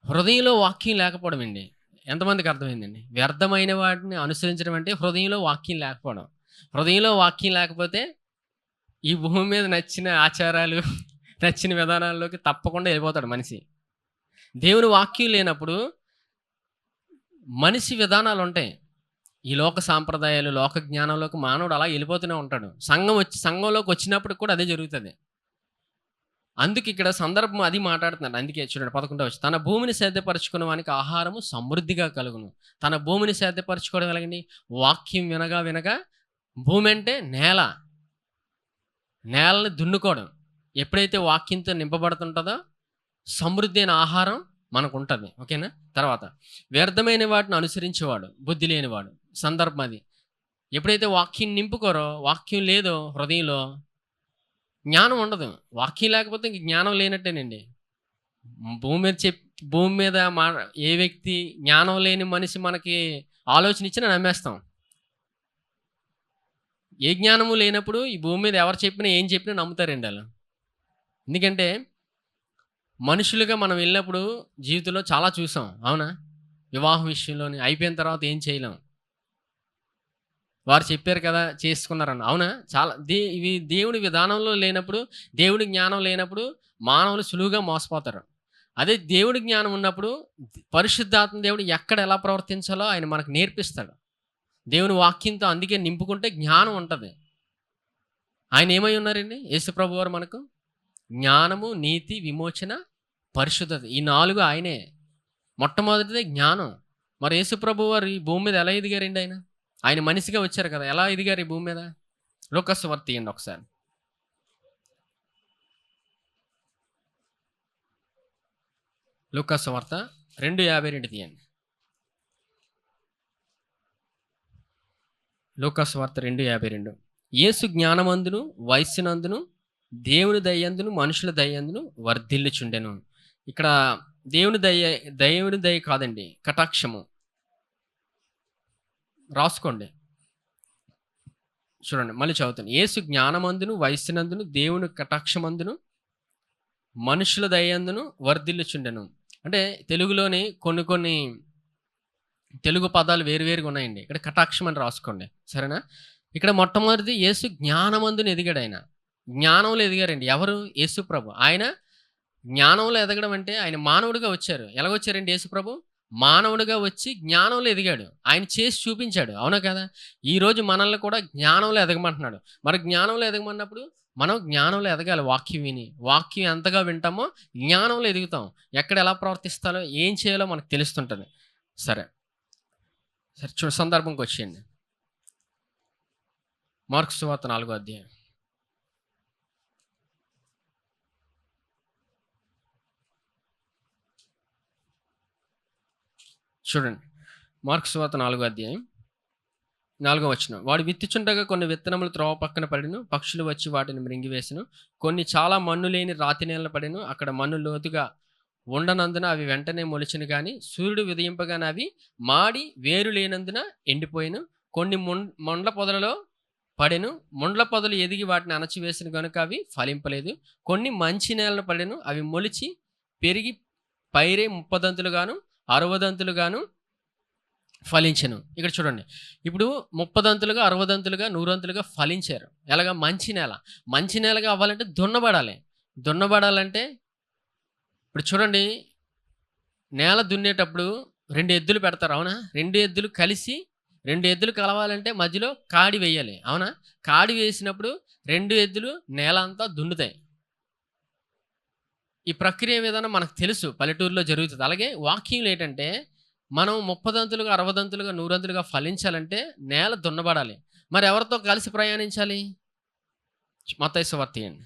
హృదయంలో వాక్యం లేకపోవడం అండి. ఎంతమందికి అర్థమైందండి? వ్యర్థమైన వాటిని అనుసరించడం అంటే హృదయంలో వాక్యం లేకపోవడం. హృదయంలో వాక్యం లేకపోతే ఈ భూమి మీద నచ్చిన ఆచారాలు, నచ్చిన విధానాల్లోకి తప్పకుండా వెళ్ళిపోతాడు మనిషి. దేవుని వాక్యం లేనప్పుడు మనిషి విధానాలు ఉంటాయి. ఈ లోక సాంప్రదాయాలు, లోక జ్ఞానంలోకి మానవుడు అలా వెళ్ళిపోతూనే ఉంటాడు. సంఘంలోకి వచ్చినప్పుడు కూడా అదే జరుగుతుంది. అందుకు ఇక్కడ సందర్భం అది మాట్లాడుతున్నాడు. అందుకే చూడండి 11వ వచనం, తన భూమిని సేద్యపరచుకున్న వానికి ఆహారము సమృద్ధిగా కలుగును. తన భూమిని సేద్యపరచుకోవడం ఎలాగండి? వాక్యం వినగా వినగా. భూమి అంటే నేల, నేలని దున్నుకోవడం. ఎప్పుడైతే వాక్యంతో నింపబడుతుంటుందో సమృద్ధి అయిన ఆహారం మనకు ఉంటుంది. ఓకేనా? తర్వాత వ్యర్థమైన వాటిని అనుసరించేవాడు బుద్ధి లేనివాడు. సందర్భం అది. ఎప్పుడైతే వాక్యం నింపుకోరో, వాక్యం లేదో హృదయంలో, జ్ఞానం ఉండదు. వాక్యం లేకపోతే ఇంక జ్ఞానం లేనట్టేనండి. భూమి మీద ఏ వ్యక్తి జ్ఞానం లేని మనిషి మనకి ఆలోచన ఇచ్చినా నమ్మేస్తాం. ఏ జ్ఞానము లేనప్పుడు ఈ భూమి మీద ఎవరు చెప్పినా ఏం చెప్పినా నమ్ముతారండి వాళ్ళు. ఎందుకంటే మనుషులుగా మనం వెళ్ళినప్పుడు జీవితంలో చాలా చూసాం, అవునా? వివాహం విషయంలోని అయిపోయిన తర్వాత ఏం చేయలేం. వారు చెప్పారు కదా చేసుకున్నారన్న. అవునా? చాలా ఇవి దేవుని విధానంలో లేనప్పుడు, దేవుడి జ్ఞానం లేనప్పుడు మానవులు సులువుగా మోసపోతారు. అదే దేవుడి జ్ఞానం ఉన్నప్పుడు పరిశుద్ధాత్మ దేవుడు ఎక్కడ ఎలా ప్రవర్తించాలో ఆయన మనకు నేర్పిస్తాడు. దేవుని వాక్యంతో అందుకే నింపుకుంటే జ్ఞానం ఉంటది. ఆయన ఏమై ఉన్నారండి? యేసుప్రభు వారు మనకు జ్ఞానము, నీతి, విమోచన, పరిశుద్ధత ఈ 4 ఆయనే. మొట్టమొదటిదే జ్ఞానం. మరి యేసుప్రభు వారు ఈ భూమి మీద ఎలా ఎదిగారండి ఆయన? ఆయన మనిషిగా వచ్చారు కదా! ఎలా ఎదిగారు ఈ భూమి మీద? లూకా సువార్త తీయండి ఒకసారి. లూకా సువార్త 2:52 తీయండి. లూకా సువార్త 2:52. యేసు జ్ఞానమందును, వయస్సునందును, దేవుని దయందును, మనుషుల దయందును వర్ధిల్లుచుండెను. ఇక్కడ దేవుని దయ కాదండి, కటాక్షము. రాసుకోండి. చూడండి మళ్ళీ చదువుతాను. యేసు జ్ఞానమందును, వయస్సునందును, దేవుని కటాక్షమందును, మనుషుల దయందును వర్ధిల్లుచుండెను. అంటే తెలుగులోని కొన్ని తెలుగు పదాలు వేరువేరుగా ఉన్నాయండి. ఇక్కడ కటాక్షం అని రాసుకోండి. సరేనా? ఇక్కడ మొట్టమొదటిది యేసు జ్ఞానమందున ఎదిగాడు ఆయన. జ్ఞానంలో ఎదిగారండి. ఎవరు? యేసు ప్రభు. ఆయన జ్ఞానంలో ఎదగడం అంటే ఆయన మానవుడిగా వచ్చారు. ఎలాగొచ్చారండి యేసు ప్రభు? మానవుడిగా వచ్చి జ్ఞానంలో ఎదిగాడు. ఆయన చేసి చూపించాడు. అవునా కదా? ఈరోజు మనల్ని కూడా జ్ఞానంలో ఎదగమంటున్నాడు. మరి జ్ఞానంలో ఎదగమన్నప్పుడు మనం జ్ఞానంలో ఎదగాలి. వాక్యం విని. వాక్యం ఎంతగా వింటామో జ్ఞానంలో ఎదుగుతాం. ఎక్కడ ఎలా ప్రవర్తిస్తాలో, ఏం చేయాలో మనకు తెలుస్తుంటది. సరే. సరే సందర్భంకి వచ్చేయండి. మార్కు సువార్త 4వ అధ్యాయం. చూడండి. మార్కు సువార్త 4వ అధ్యాయం 4వ వచనం. వాడు విత్తుచుండగా కొన్ని విత్తనములు త్రోవ పక్కన పడెను. పక్షులు వచ్చి వాటిని మృంగివేసెను. కొన్ని చాలా మన్ను లేని రాతి నేలన పడెను. అక్కడ మన్ను లోతుగా ఉండనందున అవి వెంటనే మొలిచెను గాని సూర్యుడు ఉదయింపగానే అవి మాడి వేరు లేనందున ఎండిపోయెను. కొన్ని మొండ్ల పొదలలో పడెను. ముండ్ల పొదలు ఎదిగి వాటిని అణచివేసిన గనుక అవి ఫలింపలేదు. కొన్ని మంచి నేలను పడెను. అవి మొలిచి పెరిగి పైరే 30 గాను 60 ఫలించెను. ఇక్కడ చూడండి. ఇప్పుడు 30 60 100 ఫలించారు. ఎలాగా? మంచి నేల. మంచి నేలగా అవ్వాలంటే దున్నబడాలి. దున్నబడాలంటే ఇప్పుడు చూడండి, నేల దున్నేటప్పుడు 2 ఎద్దులు పెడతారు. అవునా? 2 ఎద్దులు కలిసి 2 ఎద్దులు కలవాలంటే మధ్యలో కాడి వేయాలి. అవునా? కాడి వేసినప్పుడు 2 ఎద్దులు నేల అంతా దున్నుతాయి. ఈ ప్రక్రియ విధానం మనకు తెలుసు, పల్లెటూరులో జరుగుతుంది. అలాగే వాక్యంలో ఏంటంటే మనం 30 60 100 ఫలించాలంటే నేల దున్నబడాలి. మరి ఎవరితో కలిసి ప్రయాణించాలి? మత్తయి సువార్త తీయండి.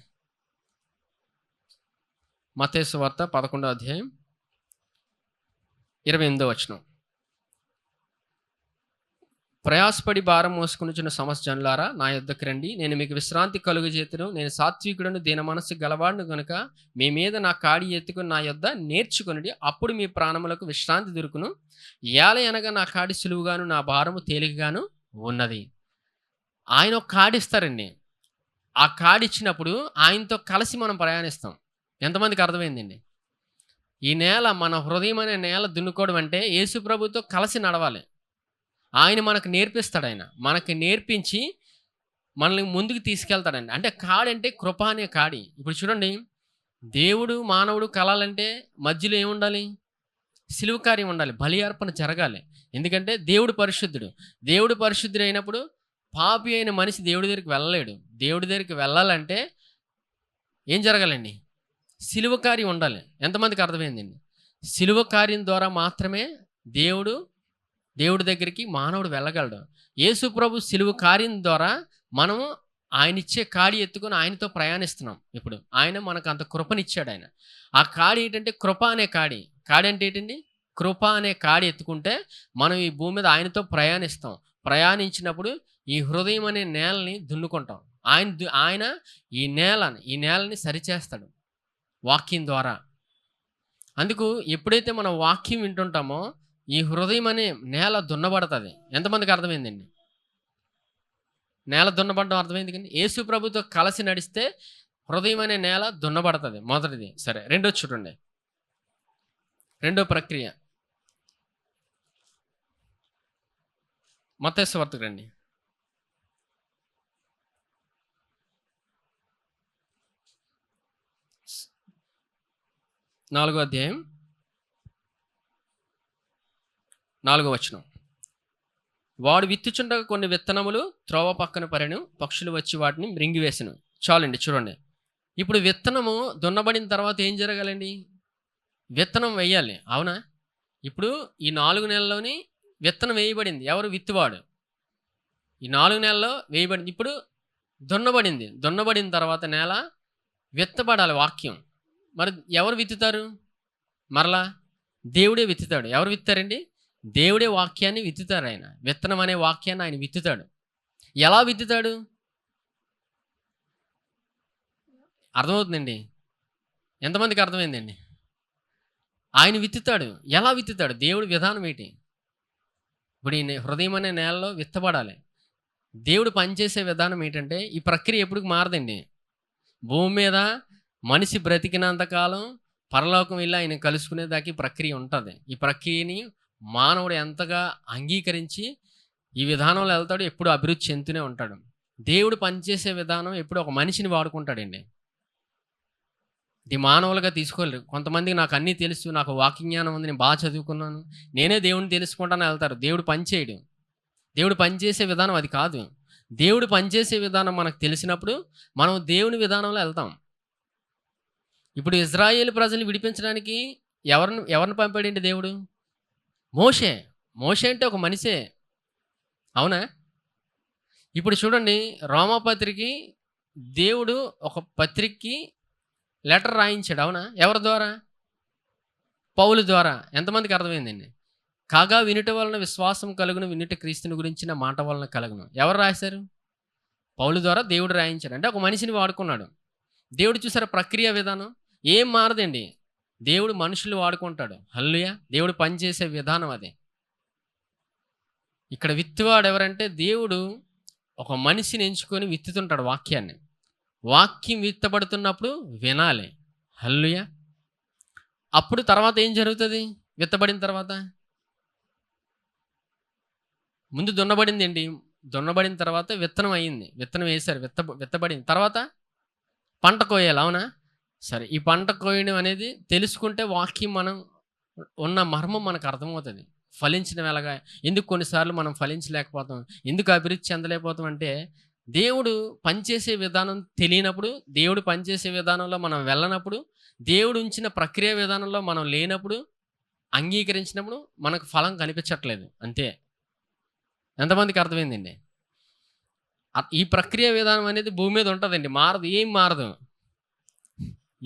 మత్తయి సువార్త 11వ అధ్యాయం 28వ వచనం. ప్రయాసపడి భారం మోసుకొనుచున్న సమస్త జనులారా నా యొద్దకు రండి, నేను మీకు విశ్రాంతి కలుగజేతును. నేను సాత్వికుడను, దీన మనస్సు గలవాడును గనుక మీ మీద నా కాడి ఎత్తుకుని నా యొద్ద నేర్చుకొనుడి, అప్పుడు మీ ప్రాణములకు విశ్రాంతి దొరుకును. ఏలయనగా నా కాడి సులువుగాను నా భారము తేలికగాను ఉన్నది. ఆయన ఒక కాడిస్తారండి. ఆ కాడిచ్చినప్పుడు ఆయనతో కలిసి మనం ప్రయాణిస్తాం. ఎంతమందికి అర్థమైందండి? ఈ నేల, మన హృదయం అనే నేల దున్నుకోవడం అంటే యేసు ప్రభుతో కలిసి నడవాలి. ఆయన మనకు నేర్పిస్తాడు. ఆయన మనకి నేర్పించి మనల్ని ముందుకు తీసుకెళ్తాడండి. అంటే కాడంటే కృప అనే కాడి. ఇప్పుడు చూడండి, దేవుడు మానవుడు కలాలంటే మధ్యలో ఏముండాలి? సిలువ కార్యం ఉండాలి. బలి అర్పణ జరగాలి. ఎందుకంటే దేవుడు పరిశుద్ధుడు. దేవుడు పరిశుద్ధుడు అయినప్పుడు పాపి అయిన మనిషి దేవుడి దగ్గరికి వెళ్ళలేడు. దేవుడి దగ్గరికి వెళ్ళాలంటే ఏం జరగాలండి? సిలువ కార్యం ఉండాలి. ఎంతమందికి అర్థమైందండి? సిలువ కార్యం ద్వారా మాత్రమే దేవుడి దగ్గరికి మానవుడు వెళ్ళగలడు. యేసు ప్రభు సిలువ కార్యం ద్వారా మనము ఆయన ఇచ్చే కాడి ఎత్తుకొని ఆయనతో ప్రయాణిస్తున్నాం. ఇప్పుడు ఆయన మనకు అంత కృపనిచ్చాడు. ఆయన ఆ కాడి ఏంటంటే కృప అనే కాడి. కాడి అంటే ఏంటండి? కృప అనే కాడి ఎత్తుకుంటే మనం ఈ భూమి మీద ఆయనతో ప్రయాణిస్తాం. ప్రయాణించినప్పుడు ఈ హృదయం అనే నేలని దున్నుకుంటాం. ఆయన ఈ నేలని సరిచేస్తాడు వాక్యం ద్వారా. అందుకు ఎప్పుడైతే మనం వాక్యం వింటుంటామో ఈ హృదయం అనే నేల దున్నబడుతుంది. ఎంతమందికి అర్థమైందండి? నేల దున్నబడడం అర్థమైంది కానీ యేసు ప్రభుతో కలిసి నడిస్తే హృదయం అనే నేల దున్నబడుతుంది. మొదటిది. సరే, రెండో చూడండి. రెండో ప్రక్రియ మత్తయి సువార్తకు రండి. 4వ అధ్యాయం 4వ వచనం. వాడు విత్తుచుండగా కొన్ని విత్తనములు త్రోవ పక్కన పడెను, పక్షులు వచ్చి వాటిని మృంగివేసెను. చాలండి, చూడండి. ఇప్పుడు విత్తనము దున్నబడిన తర్వాత ఏం జరగాలండి? విత్తనం వేయాలి, అవునా? ఇప్పుడు ఈ 4 నెలల్లోని విత్తనం వేయబడింది. ఎవరు? విత్తువాడు. ఈ 4 నెలల్లో వేయబడింది. ఇప్పుడు దున్నబడింది. దున్నబడిన తర్వాత నేల విత్తబడాలి, వాక్యం. మరి ఎవరు విత్తుతారు? మరలా దేవుడే విత్తుతాడు. ఎవరు విత్తారండి? దేవుడే వాక్యాన్ని విత్తుతాడు. ఆయన విత్తనం అనే వాక్యాన్ని ఆయన విత్తుతాడు. ఎలా విత్తుతాడు? అర్థమవుతుందండి? ఎంతమందికి అర్థమైందండి? ఆయన విత్తుతాడు. ఎలా విత్తుతాడు? దేవుడి విధానం ఏంటి? ఇప్పుడు ఈ హృదయం అనే నేలలో విత్తబడాలి. దేవుడు పనిచేసే విధానం ఏంటంటే, ఈ ప్రక్రియ ఎప్పుడు మారదండి. భూమి మీద మనిషి బ్రతికినంతకాలం పరలోకం వెళ్ళి ఆయన కలుసుకునేదాకా ఈ ప్రక్రియ ఉంటుంది. ఈ ప్రక్రియని మానవుడు ఎంతగా అంగీకరించి ఈ విధానంలో వెళ్తాడు, ఎప్పుడు అభివృద్ధి చెందుతూనే ఉంటాడు. దేవుడు పనిచేసే విధానం ఎప్పుడు ఒక మనిషిని వాడుకుంటాడండి. ఇది మానవులుగా తీసుకోలేరు. కొంతమందికి నాకు అన్నీ తెలుసు, నాకు వాక్యజ్ఞానం ఉంది, నేను బాగా చదువుకున్నాను, నేనే దేవుడిని తెలుసుకుంటానని వెళ్తారు. దేవుడు పనిచేయడు. దేవుడు పనిచేసే విధానం అది కాదు. దేవుడు పనిచేసే విధానం మనకు తెలిసినప్పుడు మనం దేవుని విధానంలో వెళ్తాం. ఇప్పుడు ఇజ్రాయేలు ప్రజల్ని విడిపించడానికి ఎవరిని పంపాడండి దేవుడు? మోషే. మోషే అంటే ఒక మనిషే, అవునా? ఇప్పుడు చూడండి, రోమాపత్రికి దేవుడు ఒక పత్రికకి లెటర్ రాయించాడు, అవునా? ఎవరి ద్వారా? పౌలు ద్వారా. ఎంతమందికి అర్థమైందండి? కాగా వినుట వలన విశ్వాసం కలుగును, వినుట క్రీస్తుని గురించిన మాట వలన కలుగును. ఎవరు రాశారు? పౌలు ద్వారా దేవుడు రాయించాడు. అంటే ఒక మనిషిని వాడుకున్నాడు. దేవుడు చూసారా ప్రక్రియ విధానం? ఏం మారదండి. దేవుడు మనుషులు వాడుకుంటాడు. హల్లెలూయా. దేవుడు పనిచేసే విధానం అది. ఇక్కడ విత్తువాడు ఎవరంటే, దేవుడు ఒక మనిషిని ఎంచుకొని విత్తుతుంటాడు వాక్యాన్ని. వాక్యం విత్తబడుతున్నప్పుడు వినాలి. హల్లెలూయా. అప్పుడు తర్వాత ఏం జరుగుతుంది? విత్తబడిన తర్వాత ముందు దున్నబడింది ఏంటి? దున్నబడిన తర్వాత విత్తనం అయ్యింది. విత్తనం వేశారు, విత్తబడింది. తర్వాత పంట కోయాలి, అవునా? సరే, ఈ పంట కోయడం అనేది తెలుసుకుంటే వాక్యం మనం ఉన్న మర్మం మనకు అర్థమవుతుంది. ఫలించడం ఎలాగా? ఎందుకు కొన్నిసార్లు మనం ఫలించలేకపోతాం, ఎందుకు అభివృద్ధి చెందలేకపోతాం అంటే, దేవుడు పనిచేసే విధానం తెలియనప్పుడు, దేవుడు పనిచేసే విధానంలో మనం వెళ్ళనప్పుడు, దేవుడు ఉంచిన ప్రక్రియ విధానంలో మనం లేనప్పుడు, అంగీకరించినప్పుడు మనకు ఫలం కనిపించట్లేదు, అంతే. ఎంతమందికి అర్థమైందండి? ఈ ప్రక్రియ విధానం అనేది భూమి మీద ఉంటుందండి, మారదు. ఏం మారదు,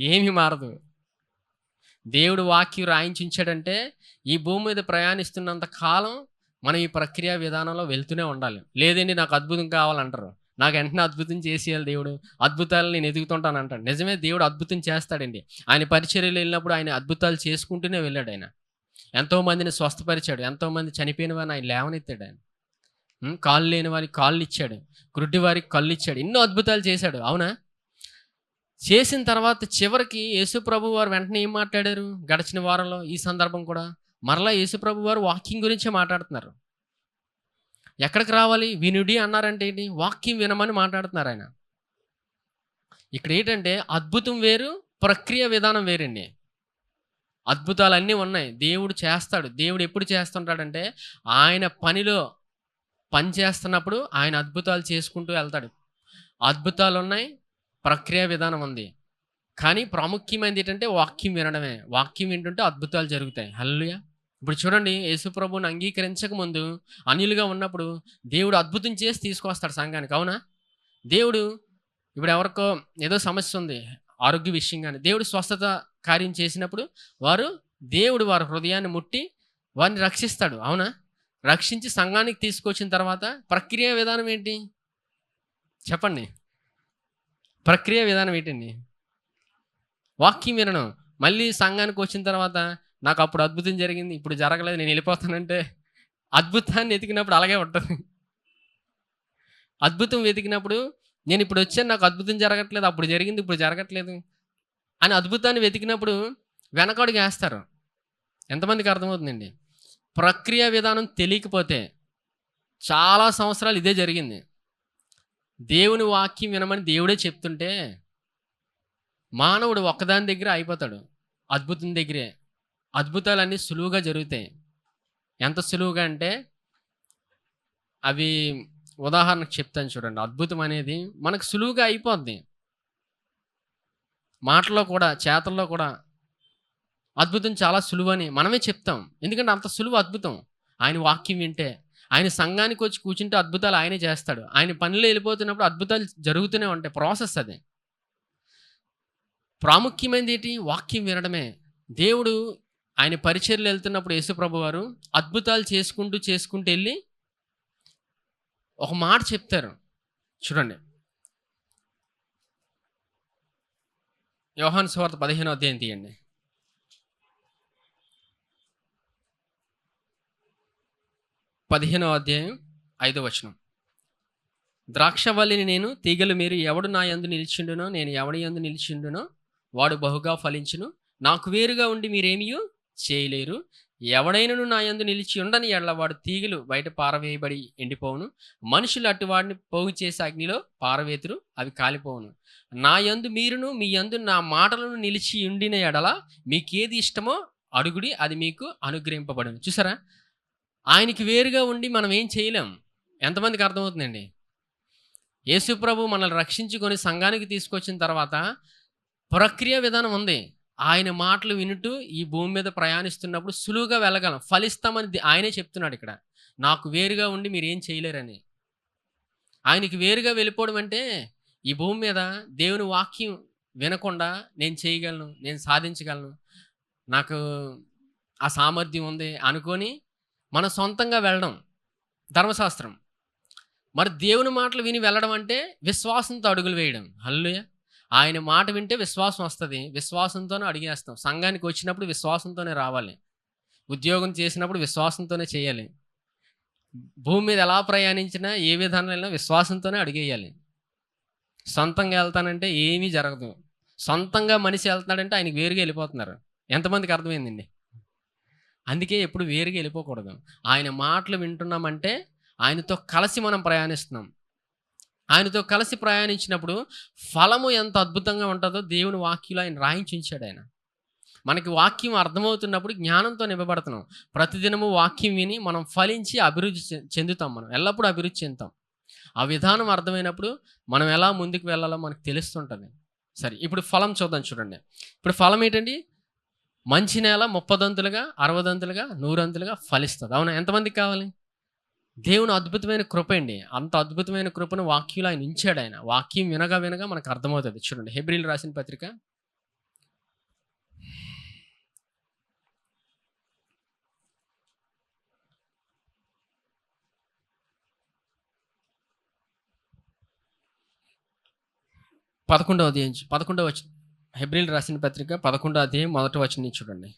ఏమి మారదు. దేవుడు వాక్యం రాయించాడంటే ఈ భూమి మీద ప్రయాణిస్తున్నంత కాలం మనం ఈ ప్రక్రియ విధానంలో వెళ్తూనే ఉండాలి. లేదండి నాకు అద్భుతం కావాలంటారు, నాకు వెంటనే అద్భుతం చేసేయాలి దేవుడు, అద్భుతాలు నేను ఎదుగుతుంటాను అంటాడు. నిజమే, దేవుడు అద్భుతం చేస్తాడండి. ఆయన పరిచర్యలు వెళ్ళినప్పుడు ఆయన అద్భుతాలు చేసుకుంటూనే వెళ్ళాడు. ఆయన ఎంతోమందిని స్వస్థపరిచాడు, ఎంతోమంది చనిపోయిన వారిని ఆయన లేవనెత్తాడు. ఆయన కాళ్ళు లేని వారికి కాళ్ళు ఇచ్చాడు, గుడ్డి వారికి కళ్ళు ఇచ్చాడు, ఎన్నో అద్భుతాలు చేశాడు, అవునా? చేసిన తర్వాత చివరికి యేసుప్రభు వారు వెంటనే ఏం మాట్లాడారు? గడిచిన వారంలో ఈ సందర్భం కూడా మరలా యేసుప్రభు వారు వాక్యం గురించే మాట్లాడుతున్నారు. ఎక్కడికి రావాలి? వినుడి అన్నారంటే ఏంటి? వాక్యం వినమని మాట్లాడుతున్నారు ఆయన. ఇక్కడ ఏంటంటే అద్భుతం వేరు, ప్రక్రియ విధానం వేరండి. అద్భుతాలు అన్నీ ఉన్నాయి, దేవుడు చేస్తాడు. దేవుడు ఎప్పుడు చేస్తుంటాడంటే ఆయన పనిలో పని చేస్తున్నప్పుడు ఆయన అద్భుతాలు చేసుకుంటూ వెళ్తాడు. అద్భుతాలు ఉన్నాయి, ప్రక్రియ విధానం ఉంది. కానీ ప్రాముఖ్యమైనది ఏంటంటే వాక్యం వినడమే. వాక్యం వింటుంటే అద్భుతాలు జరుగుతాయి. హల్లెలూయా. ఇప్పుడు చూడండి, యేసుప్రభుని అంగీకరించక ముందు అన్యులుగా ఉన్నప్పుడు దేవుడు అద్భుతం చేసి తీసుకొస్తాడు సంఘానికి, అవునా? దేవుడు ఇప్పుడు ఎవరికో ఏదో సమస్య ఉంది ఆరోగ్య విషయంగానే, దేవుడు స్వస్థత కార్యం చేసినప్పుడు దేవుడు వారి హృదయాన్ని ముట్టి వారిని రక్షిస్తాడు, అవునా? రక్షించి సంఘానికి తీసుకొచ్చిన తర్వాత ప్రక్రియ విధానం ఏంటి చెప్పండి? ప్రక్రియ విధానం ఏంటండి? వాక్యం వినడం. మళ్ళీ సంఘానికి వచ్చిన తర్వాత నాకు అప్పుడు అద్భుతం జరిగింది, ఇప్పుడు జరగలేదు, నేను వెళ్ళిపోతానంటే అద్భుతాన్ని వెతికినప్పుడు అలాగే ఉంటుంది. అద్భుతం వెతికినప్పుడు నేను ఇప్పుడు వచ్చాను, నాకు అద్భుతం జరగట్లేదు, అప్పుడు జరిగింది ఇప్పుడు జరగట్లేదు అని అద్భుతాన్ని వెతికినప్పుడు వెనకడుగు వేస్తారు. ఎంతమందికి అర్థమవుతుందండి? ప్రక్రియ విధానం తెలియకపోతే చాలా సంవత్సరాలు ఇదే జరిగింది. దేవుని వాక్యం వినమని దేవుడే చెప్తుంటే మానవుడు ఒక్కదాని దగ్గర అయిపోతాడు. అద్భుతం దగ్గరే. అద్భుతాలన్నీ సులువుగా జరుగుతాయి. ఎంత సులువుగా అంటే అవి ఉదాహరణకు చెప్తాను చూడండి. అద్భుతం అనేది మనకు సులువుగా అయిపోద్ది. మాటల్లో కూడా, చేతల్లో కూడా అద్భుతం చాలా సులువని మనమే చెప్తాం. ఎందుకంటే అంత సులువు అద్భుతం. ఆయన వాక్యం వింటే. ఆయన సంఘానికొచ్చి కూర్చుంటే అద్భుతాలు ఆయనే చేస్తాడు. ఆయన పనిలో వెళ్ళిపోతున్నప్పుడు అద్భుతాలు జరుగుతూనే ఉంటాయి. ప్రాసెస్ అది. ప్రాముఖ్యమైనదేంటి? వాక్యం వినడమే. దేవుడు ఆయన పరిచర్యలో వెళ్తున్నప్పుడు యేసుప్రభువారు అద్భుతాలు చేసుకుంటూ ఎళ్లి ఒక మాట చెప్తారు. చూడండి. యోహాను సువార్త 15వ అధ్యాయం తీయండి. 15వ అధ్యాయం 5వ వచనం. ద్రాక్షవల్లిని నేను, తీగలు మీరు. ఎవడు నా యందు నిలిచిండునో, నేను ఎవడి యందు నిలిచిండునో వాడు బహుగా ఫలించును. నాకు వేరుగా ఉండి మీరేమియూ చేయలేరు. ఎవడైనను నా యందు నిలిచి ఉండని ఎడల వాడు తీగలు బయట పారవేయబడి ఎండిపోవును. మనుషులు అటు వాడిని పోగు చేసి అగ్నిలో పారవేతురు, అవి కాలిపోవును. నా యందు మీరును, మీ యందు నా మాటలను నిలిచి ఉండిన ఎడల మీకేది ఇష్టమో అడుగుడి, అది మీకు అనుగ్రహింపబడును. చూసారా? ఆయనకి వేరుగా ఉండి మనం ఏం చేయలేం. ఎంతమందికి అర్థమవుతుందండి? యేసుప్రభు మనల్ని రక్షించుకొని సంఘానికి తీసుకొచ్చిన తర్వాత ప్రక్రియ విధానం ఉంది. ఆయన మాటలు వినుటూ ఈ భూమి మీద ప్రయాణిస్తున్నప్పుడు సులువుగా వెళ్ళగలం, ఫలిస్తామని ఆయనే చెప్తున్నాడు ఇక్కడ. నాకు వేరుగా ఉండి మీరేం చేయలేరని. ఆయనకి వేరుగా వెళ్ళిపోవడం అంటే ఈ భూమి మీద దేవుని వాక్యం వినకుండా నేను చేయగలను, నేను సాధించగలను, నాకు ఆ సామర్థ్యం ఉంది అనుకొని మన సొంతంగా వెళ్ళడం ధర్మశాస్త్రం. మరి దేవుని మాటలు విని వెళ్ళడం అంటే విశ్వాసంతో అడుగులు వేయడం. హల్లెలూయా. ఆయన మాట వింటే విశ్వాసం వస్తుంది. విశ్వాసంతోనే అడిగేస్తాం. సంఘానికి వచ్చినప్పుడు విశ్వాసంతోనే రావాలి. ఉద్యోగం చేసినప్పుడు విశ్వాసంతోనే చేయాలి. భూమి మీద ఎలా ప్రయాణించినా, ఏ విధానం వెళ్ళినా విశ్వాసంతోనే అడిగేయాలి. సొంతంగా వెళ్తానంటే ఏమీ జరగదు. సొంతంగా మనిషి వెళ్తున్నాడంటే ఆయనకి వేరుగా వెళ్ళిపోతున్నారు. ఎంతమందికి అర్థమైందండి? అందుకే ఎప్పుడు వేరుగా వెళ్ళిపోకూడదు. ఆయన మాటలు వింటున్నామంటే ఆయనతో కలిసి మనం ప్రయాణిస్తున్నాం. ఆయనతో కలిసి ప్రయాణించినప్పుడు ఫలము ఎంత అద్భుతంగా ఉంటుందో దేవుని వాక్యంలో ఆయన రాయించి ఉంచాడు. ఆయన మనకి వాక్యం అర్థమవుతున్నప్పుడు జ్ఞానంతో నింపబడుతున్నాం. ప్రతిదినము వాక్యం విని మనం ఫలించి అభివృద్ధి చెందుతాం. మనం ఎల్లప్పుడూ అభివృద్ధి చెందుతాం. ఆ విధానం అర్థమైనప్పుడు మనం ఎలా ముందుకు వెళ్ళాలో మనకు తెలుస్తుంటుంది. సరే, ఇప్పుడు ఫలం చూద్దాం. చూడండి, ఇప్పుడు ఫలం ఏంటండి? మంచి నేల 30 దంతులుగా, 60 దంతులుగా, 100 దంతులుగా ఫలిస్తుంది. అవునా? ఎంతమందికి కావాలి? దేవుని అద్భుతమైన కృప అండి. అంత అద్భుతమైన కృపను వాక్యంలో ఆయన ఉంచాడు. ఆయన వాక్యం వినగా వినగా మనకు అర్థమవుతుంది. చూడండి, హెబ్రీయులు రాసిన పత్రిక 11వ అధ్యాయం 11వ వచనం. హెబ్రీయులు రాసిన పత్రిక 11వ అధ్యాయం 1వ వచనం చూడండి.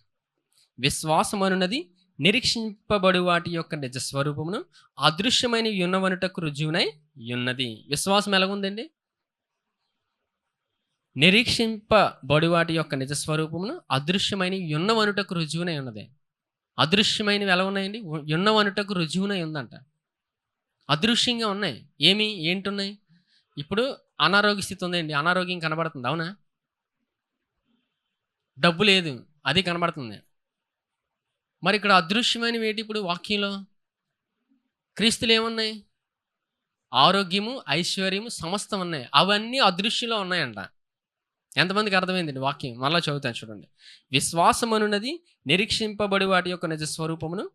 విశ్వాసమనున్నది నిరీక్షింపబడు వాటి యొక్క నిజ స్వరూపమును అదృశ్యమైన యున్నవనుటకు రుజువునై ఉన్నది. విశ్వాసం ఎలాగుందండి? నిరీక్షింపబడు వాటి యొక్క నిజ స్వరూపమును అదృశ్యమైన యున్నవనుటకు రుజువునై ఉన్నది. అదృశ్యమైనవి ఎలా ఉన్నాయండి? యున్నవనుటకు రుజువునై ఉందంట. అదృశ్యంగా ఉన్నాయి. ఏంటున్నాయి? ఇప్పుడు అనారోగ్య స్థితి ఉందండి. అనారోగ్యం కనబడుతుంది. అవునా? డబ్బు లేదు, అది కనబడుతుంది. మరి ఇక్కడ అదృశ్యమైనవి ఏంటి? ఇప్పుడు వాక్యంలో క్రీస్తులు ఏమున్నాయి? ఆరోగ్యము, ఐశ్వర్యము, సమస్తం ఉన్నాయి. అవన్నీ అదృశ్యంలో ఉన్నాయంట. ఎంతమందికి అర్థమైందండి వాక్యం? మళ్ళీ చదువుతాను చూడండి. విశ్వాసమనున్నది నిరీక్షింపబడి వాటి యొక్క నిజ స్వరూపమును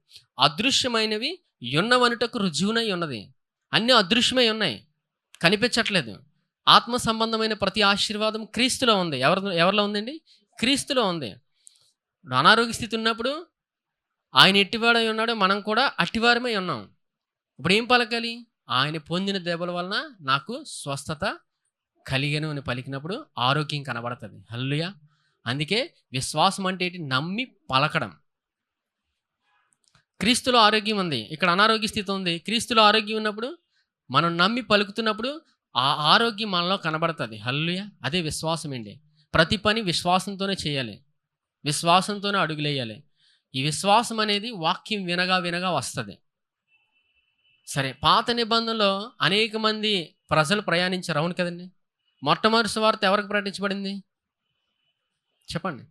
అదృశ్యమైనవి యున్నవనుటకు రుజువునై ఉన్నది. అన్నీ అదృశ్యమై ఉన్నాయి, కనిపించట్లేదు. ఆత్మ సంబంధమైన ప్రతి ఆశీర్వాదం క్రీస్తులో ఉంది. ఎవరిలో ఉందండి? క్రీస్తులో ఉంది. అనారోగ్య స్థితి ఉన్నప్పుడు ఆయన ఎట్టివాడై ఉన్నాడో మనం కూడా అట్టివారమై ఉన్నాం. ఇప్పుడు ఏం పలకాలి? ఆయన పొందిన దెబ్బల వలన నాకు స్వస్థత కలిగను అని పలికినప్పుడు ఆరోగ్యం కనబడుతుంది. హల్లెలూయా. అందుకే విశ్వాసం అంటే ఏంటి? నమ్మి పలకడం. క్రీస్తులో ఆరోగ్యం ఉంది, ఇక్కడ అనారోగ్య స్థితి ఉంది. క్రీస్తులో ఆరోగ్యం ఉన్నప్పుడు మనం నమ్మి పలుకుతున్నప్పుడు ఆ ఆరోగ్యం మనలో కనబడుతుంది. హల్లెలూయా. అదే విశ్వాసం అండి. ప్రతి పని విశ్వాసంతోనే చేయాలి, విశ్వాసంతోనే అడుగులేయాలి. ఈ విశ్వాసం అనేది వాక్యం వినగా వినగా వస్తుంది. సరే, పాత నిబంధనలో అనేక మంది ప్రజలు ప్రయాణించారు. అవును కదండి? మొట్టమొదటి సువార్త ఎవరికి ప్రకటించబడింది? చెప్పండి.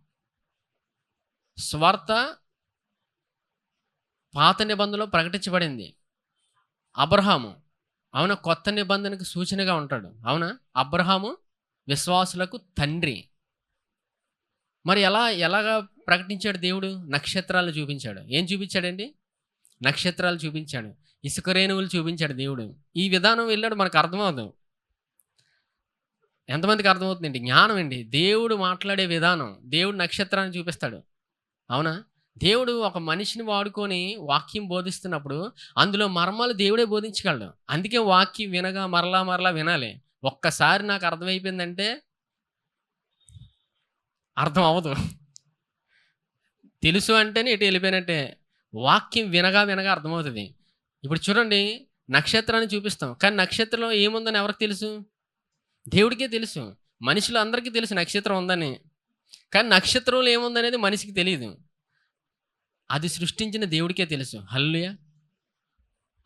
స్వార్థ పాత నిబంధనలో ప్రకటించబడింది. అబ్రహాము అవునా కొత్త నిబంధనకు సూచనగా ఉంటాడు. అవునా? అబ్రహాము విశ్వాసులకు తండ్రి. మరి ఎలాగా ప్రకటించాడు దేవుడు? నక్షత్రాలు చూపించాడు. ఏం చూపించాడండి? నక్షత్రాలు చూపించాడు. ఇసుక రేణువులు చూపించాడు దేవుడు. ఈ విధానం వెళ్ళాడు మనకు అర్థమవుతుంది. ఎంతమందికి అర్థమవుతుందండి? జ్ఞానం అండి. దేవుడు మాట్లాడే విధానం. దేవుడు నక్షత్రాన్ని చూపిస్తాడు. అవునా? దేవుడు ఒక మనిషిని వాడుకొని వాక్యం బోధిస్తున్నప్పుడు అందులో మర్మాలు దేవుడే బోధించగలడు. అందుకే వాక్యం వినగా మరలా మరలా వినాలి. ఒక్కసారి నాకు అర్థమైపోయిందంటే అర్థం అవ్వదు. తెలుసు అంటేనే ఇటు వెళ్ళిపోయినట్టే. వాక్యం వినగా వినగా అర్థమవుతుంది. ఇప్పుడు చూడండి, నక్షత్రాన్ని చూపిస్తాం. కానీ నక్షత్రంలో ఏముందని ఎవరికి తెలుసు? దేవుడికే తెలుసు. మనుషులు అందరికీ తెలుసు నక్షత్రం ఉందని. కానీ నక్షత్రంలో ఏముందనేది మనిషికి తెలియదు. అది సృష్టించిన దేవుడికే తెలుసు. హల్లెలూయా!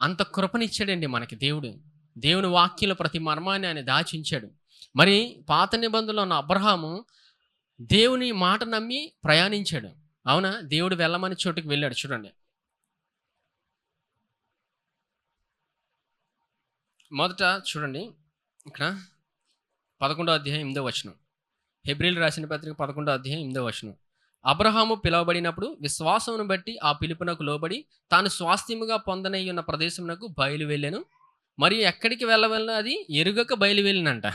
అంత కృపనిచ్చాడండి మనకి దేవుడు. దేవుని వాక్యంలో ప్రతి మర్మాన్ని ఆయన దాచించాడు. మరి పాత నిబంధనలో ఉన్న అబ్రహాము దేవుని మాట నమ్మి ప్రయాణించాడు. అవునా? దేవుడు వెళ్ళమని చోటుకి వెళ్ళాడు. చూడండి, మొదట చూడండి ఇక్కడ 11వ అధ్యాయం 8వ వచనం. హెబ్రీయులకు రాసిన పత్రిక 11వ అధ్యాయం 8వ వచనం. అబ్రహాము పిలువబడినప్పుడు విశ్వాసమును బట్టి ఆ పిలుపునకు లోబడి తాను స్వాస్థ్యముగా పొందనయ్యున్న ప్రదేశమునకు బయలు వెళ్ళాను. మరియు ఎక్కడికి వెళ్ళవలనో అది ఎరుగక బయలు వెళ్ళినంట.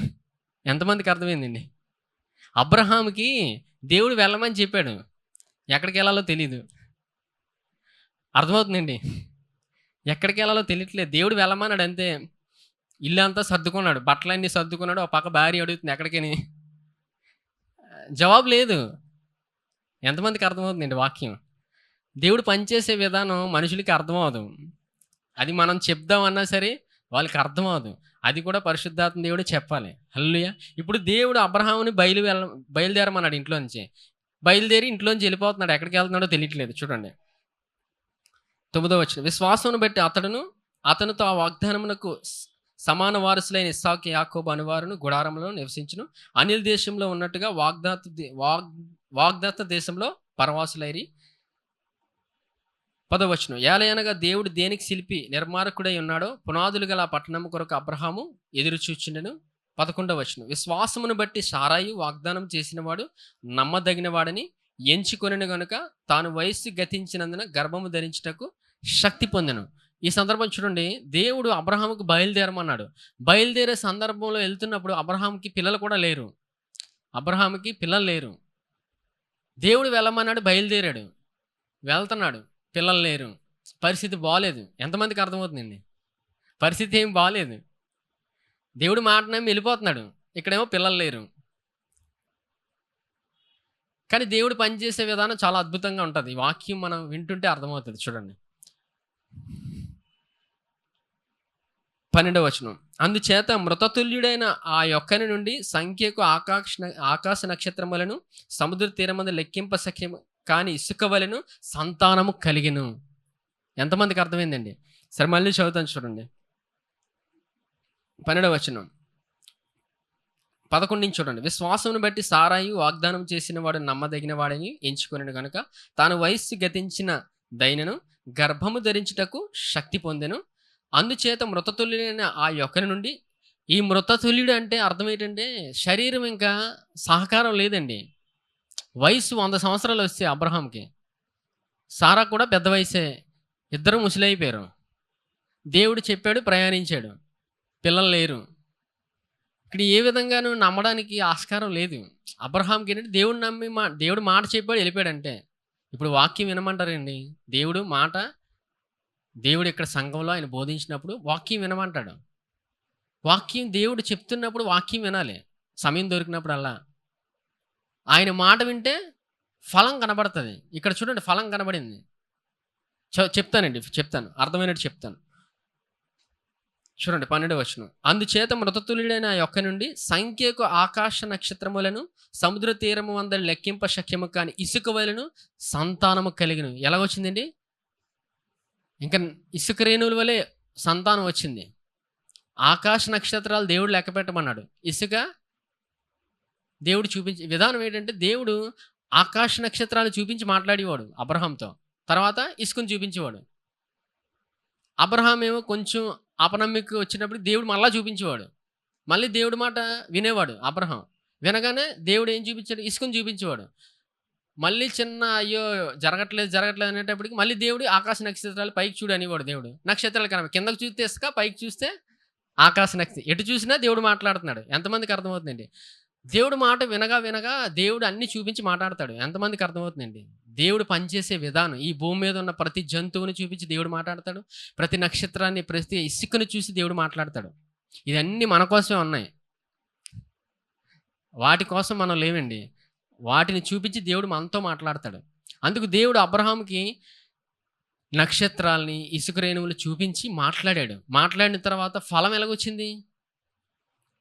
ఎంతమందికి అర్థమైందండి? అబ్రహాముకి దేవుడు వెళ్ళమని చెప్పాడు. ఎక్కడికి వెళ్ళాలో తెలీదు. అర్థమవుతుందండి? ఎక్కడికి వెళ్ళాలో తెలియట్లేదు. దేవుడు వెళ్ళమన్నాడు అంతే. ఇల్లు అంతా సర్దుకున్నాడు, బట్టలన్నీ సర్దుకున్నాడు. ఒక పక్క భార్య అడుగుతుంది ఎక్కడికని. జవాబు లేదు. ఎంతమందికి అర్థమవుతుందండి వాక్యం? దేవుడు పనిచేసే విధానం మనుషులకి అర్థమవదు. అది మనం చెప్దామన్నా సరే వాళ్ళకి అర్థమవదు. అది కూడా పరిశుద్ధాత్మ దేవుడు చెప్పాలి. హల్లెలూయా! ఇప్పుడు దేవుడు అబ్రహాముని బయలుదేరమన్నాడు ఇంట్లో నుంచి. బయలుదేరి ఇంట్లోంచి వెళ్ళిపోతున్నాడు. ఎక్కడికి వెళ్తున్నాడో తెలియట్లేదు. చూడండి 9వ వచనం. విశ్వాసమును బట్టి అతనితో ఆ వాగ్దానమునకు సమాన వారసులైన ఇస్సాకు యాకోబు అనువారును గుడారంలో నివసించును. అనిల్ దేశంలో ఉన్నట్టుగా వాగ్దత్త దేశంలో పరవాసులైరి. 10వ వచనం. ఏలయనగా దేవుడు దేనికి శిల్పి నిర్మారకుడై ఉన్నాడో పునాదులు గల పట్టణం కొరకు అబ్రహాము ఎదురు చూచుండెను. 11వ వచనం. విశ్వాసమును బట్టి సారాయి వాగ్దానం చేసినవాడు నమ్మదగినవాడని ఎంచుకొనెను గనుక తాను వయస్సు గతించినందున గర్భము ధరించుటకు శక్తి పొందెను. ఈ సందర్భం చూడండి, దేవుడు అబ్రహాముకు బయలుదేరమన్నాడు. బయలుదేరే సందర్భంలో వెళ్తున్నప్పుడు అబ్రహాముకి పిల్లలు కూడా లేరు. అబ్రహాముకి పిల్లలు లేరు. దేవుడు వెళ్ళమన్నాడు, బయలుదేరాడు, వెళ్తున్నాడు, పిల్లలు లేరు. పరిస్థితి బాగాలేదు. ఎంతమందికి అర్థమవుతుందండి? పరిస్థితి ఏం బాగాలేదు. దేవుడు మాట నమ్మి వెళ్ళిపోతున్నాడు. ఇక్కడేమో పిల్లలు లేరు. కానీ దేవుడు పనిచేసే విధానం చాలా అద్భుతంగా ఉంటుంది. ఈ వాక్యం మనం వింటుంటే అర్థమవుతుంది. చూడండి 12వ వచనం. అందుచేత మృతతుల్యుడైన ఆ యొక్కని నుండి సంఖ్యకు ఆకాశ నక్షత్రములను సముద్ర తీరమందు లెక్కింప సఖ్యము కానీ ఇసుక వలెను సంతానము కలిగెను. ఎంతమందికి అర్థమైందండి? సరే మళ్ళీ చదువుతాను చూడండి 12వ వచనం. 11 నుంచి చూడండి. విశ్వాసమును బట్టి సారాయి వాగ్దానం చేసిన వాడు నమ్మదగిన వాడని ఎంచుకొనెను గనుక తాను వయస్సు గతించిన దైనను గర్భము ధరించుటకు శక్తి పొందెను. అందుచేత మృతతుల్యుడైన ఆ యొక్కని నుండి, ఈ మృతతుల్యుడు అంటే అర్థం ఏంటంటే శరీరం ఇంకా సహకారం లేదండి. వయసు 100 సంవత్సరాలు వస్తే అబ్రహాంకి, సారా కూడా పెద్ద వయసే, ఇద్దరు ముసలైపోయారు. దేవుడు చెప్పాడు, ప్రయాణించాడు, పిల్లలు లేరు. ఇక్కడ ఏ విధంగానూ నమ్మడానికి ఆస్కారం లేదు. అబ్రహాంకి ఏంటంటే దేవుడు నమ్మి దేవుడు మాట చెప్పాడు, వెళ్ళిపోయాడంటే. ఇప్పుడు వాక్యం వినమంటారండి. దేవుడు ఇక్కడ సంఘంలో ఆయన బోధించినప్పుడు వాక్యం వినమంటాడు. వాక్యం దేవుడు చెప్తున్నప్పుడు వాక్యం వినాలి. సమయం దొరికినప్పుడల్లా ఆయన మాట వింటే ఫలం కనబడుతుంది. ఇక్కడ చూడండి, ఫలం కనబడింది. చెప్తాను, అర్థమైనట్టు చెప్తాను. చూడండి 12వ వచనం. అందుచేత మృతతుల్యుడైన ఆ యొక్క నుండి సంఖ్యకు ఆకాశ నక్షత్రములను సముద్ర తీరము వద్ద లెక్కింప శక్యము కాని ఇసుక వలెను సంతానము కలిగిన. ఎలాగొచ్చిందండి? ఇంకా ఇసుక రేణువుల వలె సంతానం వచ్చింది. ఆకాశ నక్షత్రాలు దేవుడు లెక్క పెట్టమన్నాడు. ఇసుక దేవుడు చూపించే విధానం ఏంటంటే దేవుడు ఆకాశ నక్షత్రాలు చూపించి మాట్లాడేవాడు అబ్రహాంతో. తర్వాత ఇసుకను చూపించేవాడు. అబ్రహాం ఏమో కొంచెం అపనమ్మిక వచ్చినప్పుడు దేవుడు మళ్ళా చూపించేవాడు. మళ్ళీ దేవుడి మాట వినేవాడు అబ్రహాం. వినగానే దేవుడు ఏం చూపించాడు? ఇసుకను చూపించేవాడు. మళ్ళీ చిన్న అయ్యో జరగట్లేదు అనేటప్పటికి మళ్ళీ దేవుడు ఆకాశ నక్షత్రాలు పైకి చూడు అనేవాడు దేవుడు. నక్షత్రాలు కనబడి కిందకు చూస్తే ఇసుక, పైకి చూస్తే ఆకాశ నక్షత్రం. ఎటు చూసినా దేవుడు మాట్లాడుతున్నాడు. ఎంతమందికి అర్థమవుతుందండి? దేవుడు మాట వినగా దేవుడు అన్ని చూపించి మాట్లాడతాడు. ఎంతమందికి అర్థమవుతుందండి? దేవుడు పనిచేసే విధానం, ఈ భూమి మీద ఉన్న ప్రతి జంతువుని చూపించి దేవుడు మాట్లాడతాడు. ప్రతి నక్షత్రాన్ని, ప్రతి ఇసుకను చూసి దేవుడు మాట్లాడతాడు. ఇవన్నీ మన కోసమే ఉన్నాయి. వాటి కోసం మనం లేవండి. వాటిని చూపించి దేవుడు మనతో మాట్లాడతాడు. అందుకు దేవుడు అబ్రహాంకి నక్షత్రాల్ని, ఇసుక రేణువులు చూపించి మాట్లాడాడు. మాట్లాడిన తర్వాత ఫలం ఎలాగొచ్చింది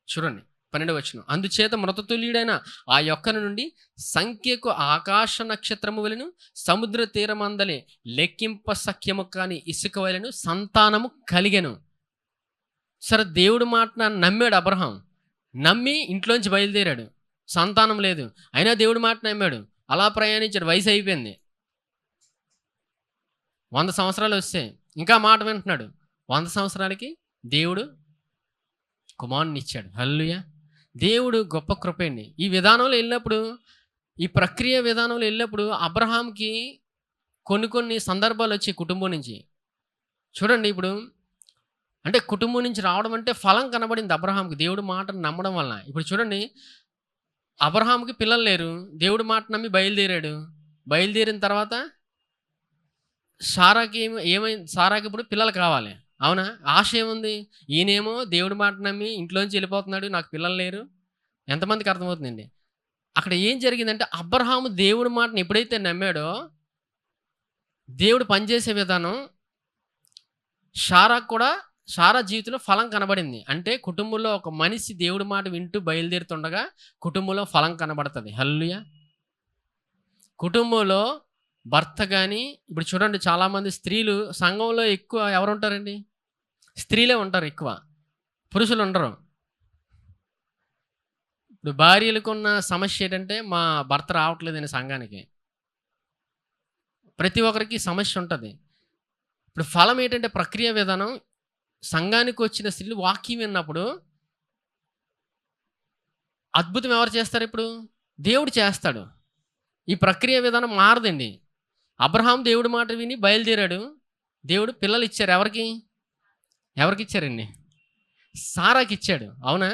చూడండి. 12వ వచనం. అందుచేత మృతతుల్యుడైన ఆ యొక్కను నుండి సంఖ్యకు ఆకాశ నక్షత్రము వలెను, సముద్ర తీరమందలే లెక్కింప సఖ్యము కాని ఇసుక వలెను సంతానము కలిగెను. సరే, దేవుడు మాట నమ్మాడు అబ్రహాం. నమ్మి ఇంట్లోంచి బయలుదేరాడు. సంతానం లేదు, అయినా దేవుడి మాట నమ్మాడు. అలా ప్రయాణించాడు. వయసు అయిపోయింది. 100 సంవత్సరాలు వస్తే ఇంకా మాట వింటున్నాడు. 100 సంవత్సరాలకి దేవుడు కుమారుని ఇచ్చాడు. హల్లెలూయా! దేవుడు గొప్ప కృప అండి. ఈ విధానంలో వెళ్ళినప్పుడు, ఈ ప్రక్రియ విధానంలో వెళ్ళినప్పుడు అబ్రహాంకి కొన్ని సందర్భాలు వచ్చి కుటుంబం నుంచి చూడండి. ఇప్పుడు అంటే కుటుంబం నుంచి రావడం అంటే ఫలం కనబడింది అబ్రహాంకి దేవుడి మాటను నమ్మడం వలన. ఇప్పుడు చూడండి, అబ్రహాంకి పిల్లలు లేరు. దేవుడి మాట నమ్మి బయలుదేరాడు. బయలుదేరిన తర్వాత సారాకి ఏమైంది? సారాకి ఇప్పుడు పిల్లలు కావాలి, అవునా? ఆశ ఏముంది? ఈయనేమో దేవుడి మాట నమ్మి ఇంట్లోంచి వెళ్ళిపోతున్నాడు, నాకు పిల్లలు లేరు. ఎంతమందికి అర్థమవుతుందండి? అక్కడ ఏం జరిగిందంటే, అబ్రహాము దేవుడి మాటను ఎప్పుడైతే నమ్మాడో, దేవుడు పనిచేసే విధానం సారా జీవితంలో ఫలం కనబడింది. అంటే కుటుంబంలో ఒక మనిషి దేవుడి మాట వింటూ బయలుదేరుతుండగా కుటుంబంలో ఫలం కనబడుతుంది. హల్లెలూయా! కుటుంబంలో భర్త కానీ, ఇప్పుడు చూడండి, చాలామంది స్త్రీలు సంఘంలో ఎక్కువ ఎవరు ఉంటారండి? స్త్రీలే ఉంటారు ఎక్కువ, పురుషులు ఉండరు. ఇప్పుడు భార్యలకున్న సమస్య ఏంటంటే, మా భర్త రావట్లేదని సంఘానికి. ప్రతి ఒక్కరికి సమస్య ఉంటుంది. ఇప్పుడు ఫలం ఏంటంటే ప్రక్రియ విధానం. సంఘానికి వచ్చిన స్త్రీలు వాక్యం విన్నప్పుడు అద్భుతం ఎవరు చేస్తారు? ఇప్పుడు దేవుడు చేస్తాడు. ఈ ప్రక్రియ విధానం మారదండి. అబ్రహాం దేవుడి మాట విని బయలుదేరాడు. దేవుడు పిల్లలు ఇచ్చారు. ఎవరికి ఇచ్చారండి? సారాకి ఇచ్చాడు, అవునా?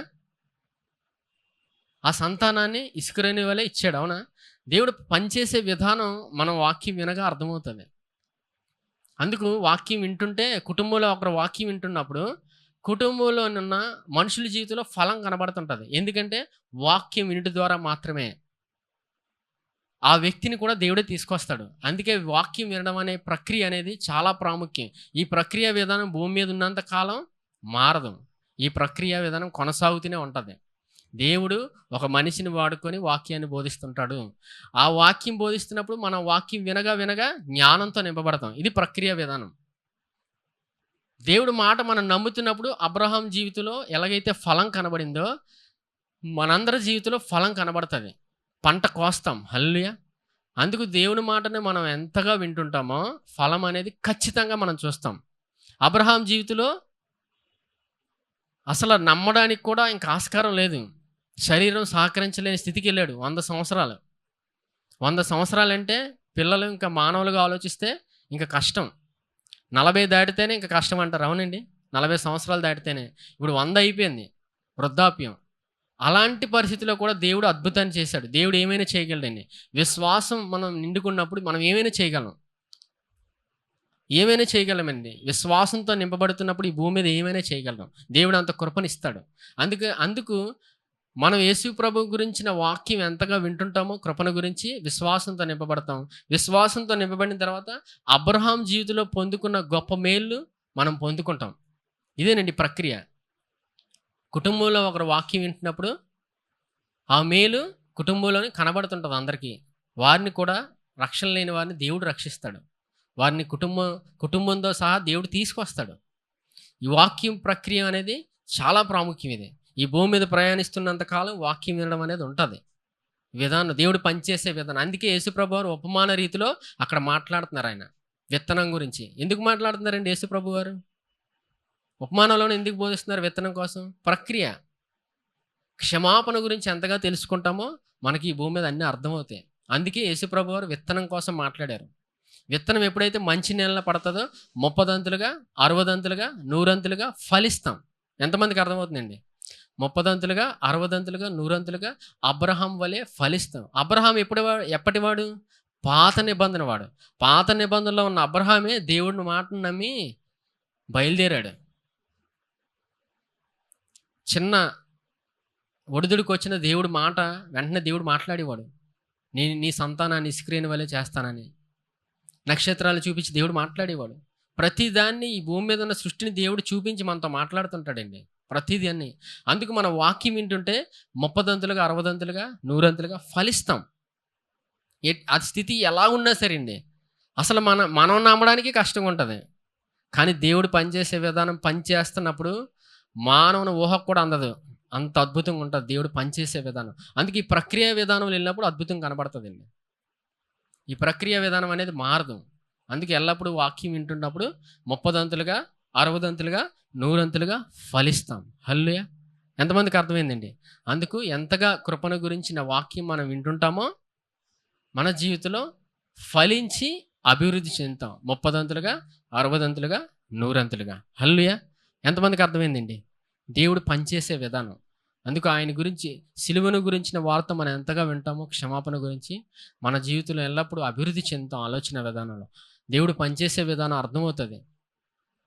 ఆ సంతానాన్ని ఇసుకరేణి వలె ఇచ్చాడు, అవునా? దేవుడు పనిచేసే విధానం మనం వాక్యం వినగా అర్థమవుతుంది. అందుకు వాక్యం వింటుంటే, కుటుంబంలో ఒకరు వాక్యం వింటున్నప్పుడు కుటుంబంలో ఉన్న మనుషుల జీవితంలో ఫలం కనబడుతుంటుంది. ఎందుకంటే వాక్యం వినుట ద్వారా మాత్రమే ఆ వ్యక్తిని కూడా దేవుడే తీసుకొస్తాడు. అందుకే వాక్యం వినడం అనే ప్రక్రియ అనేది చాలా ప్రాముఖ్యం. ఈ ప్రక్రియ విధానం భూమి మీద ఉన్నంత కాలం మారదు. ఈ ప్రక్రియ విధానం కొనసాగుతూనే ఉంటుంది. దేవుడు ఒక మనిషిని వాడుకొని వాక్యాన్ని బోధిస్తుంటాడు. ఆ వాక్యం బోధిస్తున్నప్పుడు మనం వాక్యం వినగా జ్ఞానంతో నింపబడతాం. ఇది ప్రక్రియ విధానం. దేవుడు మాట మనం నమ్ముతున్నప్పుడు అబ్రహాం జీవితంలో ఎలాగైతే ఫలం కనబడిందో, మనందరి జీవితంలో ఫలం కనబడుతుంది. పంట కోస్తాం. హల్లెలూయా! అందుకు దేవుని మాటని మనం ఎంతగా వింటుంటామో ఫలం అనేది ఖచ్చితంగా మనం చూస్తాం. అబ్రహాం జీవితంలో అసలు నమ్మడానికి కూడా ఇంకా ఆస్కారం లేదు. శరీరం సహకరించలేని స్థితికి వెళ్ళాడు. 100 సంవత్సరాలు. 100 సంవత్సరాలంటే పిల్లలు ఇంకా మానవులుగా ఆలోచిస్తే ఇంకా కష్టం. 40 దాటితేనే ఇంకా కష్టం అంటారు, అవునండి? 40 సంవత్సరాలు దాటితేనే. ఇప్పుడు 100 అయిపోయింది, వృద్ధాప్యం. అలాంటి పరిస్థితిలో కూడా దేవుడు అద్భుతాన్ని చేశాడు. దేవుడు ఏమైనా చేయగలడండి. విశ్వాసం మనం నిండుకున్నప్పుడు మనం ఏమైనా చేయగలమండి. విశ్వాసంతో నింపబడుతున్నప్పుడు ఈ భూమి మీద ఏమైనా చేయగలం. దేవుడు అంత కృపనిస్తాడు. అందుకు మనం యేసు ప్రభు గురించిన వాక్యం ఎంతగా వింటుంటామో, కృపను గురించి విశ్వాసంతో నింపబడతాం. విశ్వాసంతో నింపబడిన తర్వాత అబ్రహాం జీవితంలో పొందుకున్న గొప్ప మేళ్ళు మనం పొందుకుంటాం. ఇదేనండి ప్రక్రియ. కుటుంబంలో ఒకరు వాక్యం వింటున్నప్పుడు ఆ మేలు కుటుంబంలోని కనబడుతుంటుంది అందరికీ. వారిని కూడా, రక్షణ లేని వారిని దేవుడు రక్షిస్తాడు. వారిని కుటుంబంతో సహా దేవుడు తీసుకొస్తాడు. ఈ వాక్యం ప్రక్రియ అనేది చాలా ప్రాముఖ్యం. ఇది ఈ భూమి మీద ప్రయాణిస్తున్నంత కాలం వాక్యం వినడం అనేది ఉంటుంది. విధానం, దేవుడు పనిచేసే విధానం. అందుకే యేసుప్రభు వారు ఉపమాన రీతిలో అక్కడ మాట్లాడుతున్నారు ఆయన విత్తనం గురించి. ఎందుకు మాట్లాడుతున్నారండి యేసుప్రభు వారు? ఉపమానంలోనే ఎందుకు బోధిస్తున్నారు విత్తనం కోసం? ప్రక్రియ. క్షమాపణ గురించి ఎంతగా తెలుసుకుంటామో మనకి ఈ భూమి మీద అన్నీ అర్థమవుతాయి. అందుకే యేసుప్రభు వారు విత్తనం కోసం మాట్లాడారు. విత్తనం ఎప్పుడైతే మంచి నేలలో పడుతుందో 30 దంతులుగా, 60 దంతులుగా, 100 దంతులుగా ఫలిస్తాం. ఎంతమందికి అర్థమవుతుందండి? 30 దంతులుగా, 60 దంతులుగా, 100 దంతులుగా అబ్రహాం వలె ఫలిస్తాం. అబ్రహాం ఎప్పటివాడు? పాత నిబంధన వాడు. పాత నిబంధనలో ఉన్న అబ్రహామే దేవుడి మాటను నమ్మి బయలుదేరాడు. చిన్న ఒడిదుడికి వచ్చిన దేవుడి మాట వెంటనే దేవుడు మాట్లాడేవాడు. నేను నీ సంతానాన్ని ఇస్రాయేలు వలె చేస్తానని. నక్షత్రాలు చూపించి దేవుడు మాట్లాడేవాడు. ప్రతిదాన్ని ఈ భూమి మీద ఉన్న సృష్టిని దేవుడు చూపించి మనతో మాట్లాడుతుంటాడండి. ప్రతిదాన్ని. అందుకు మన వాక్యం వింటుంటే 30 దంతులుగా, 60 దంతులుగా, 100 దంతులుగా ఫలిస్తాం. ఆ స్థితి ఎలా ఉన్నా సరే అండి. అసలు మనం నమ్మడానికి కష్టంగా ఉంటుంది. కానీ దేవుడు పనిచేసే విధానం పనిచేస్తున్నప్పుడు మానవుని ఊహకు కూడా అందదు. అంత అద్భుతంగా ఉంటుంది దేవుడు పనిచేసే విధానం. అందుకే ఈ ప్రక్రియ విధానం వెళ్ళినప్పుడు అద్భుతం కనబడుతుందండి. ఈ ప్రక్రియ విధానం అనేది మారదు. అందుకే ఎల్లప్పుడూ వాక్యం వింటున్నప్పుడు 30 దంతులుగా, 60 దంతులుగా, 100 దంతులుగా ఫలిస్తాం. హల్లెలూయా! ఎంతమందికి అర్థమైందండి? అందుకు ఎంతగా కృపను గురించిన వాక్యం మనం వింటుంటామో మన జీవితంలో ఫలించి అభివృద్ధి చెందుతాం. 30 దంతులుగా, 60 దంతులుగా, 100 దంతులుగా. హల్లెలూయా! ఎంతమందికి అర్థమైందండి? దేవుడు పనిచేసే విధానం. అందుకు ఆయన గురించి, సిలువను గురించిన వార్త మనం ఎంతగా వింటామో, క్షమాపణ గురించి మన జీవితంలో ఎల్లప్పుడూ అభివృద్ధి చెందుతాం. ఆలోచన విధానంలో దేవుడు పనిచేసే విధానం అర్థమవుతుంది.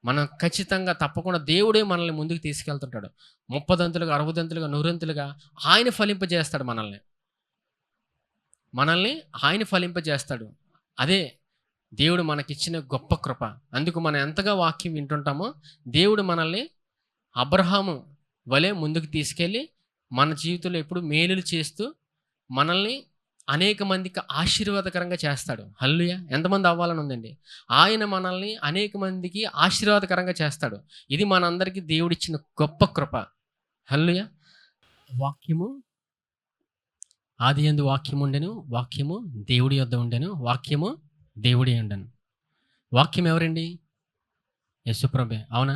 మనం ఖచ్చితంగా తప్పకుండా దేవుడే మనల్ని ముందుకు తీసుకెళ్తుంటాడు. 30 దంతులుగా, 60 దంతులుగా, 100 దంతులుగా ఆయన ఫలింపజేస్తాడు మనల్ని ఆయన ఫలింపజేస్తాడు. అదే దేవుడు మనకిచ్చిన గొప్ప కృప. అందుకు మనం ఎంతగా వాక్యం వింటుంటామో దేవుడు మనల్ని అబ్రహాము వలె ముందుకు తీసుకెళ్ళి మన జీవితంలో ఎప్పుడు మేలులు చేస్తూ మనల్ని అనేక మందికి ఆశీర్వాదకరంగా చేస్తాడు. హల్లెలూయా! ఎంతమంది అవ్వాలని ఉందండి? ఆయన మనల్ని అనేక మందికి ఆశీర్వాదకరంగా చేస్తాడు. ఇది మనందరికీ దేవుడిచ్చిన గొప్ప కృప. హల్లెలూయా! వాక్యము ఆదియందు వాక్యము ఉండెను, వాక్యము దేవుడి యొద్ద ఉండెను, వాక్యము దేవుడే ఉండెను. వాక్యం ఎవరండి? యేసుప్రభువే. అవునా?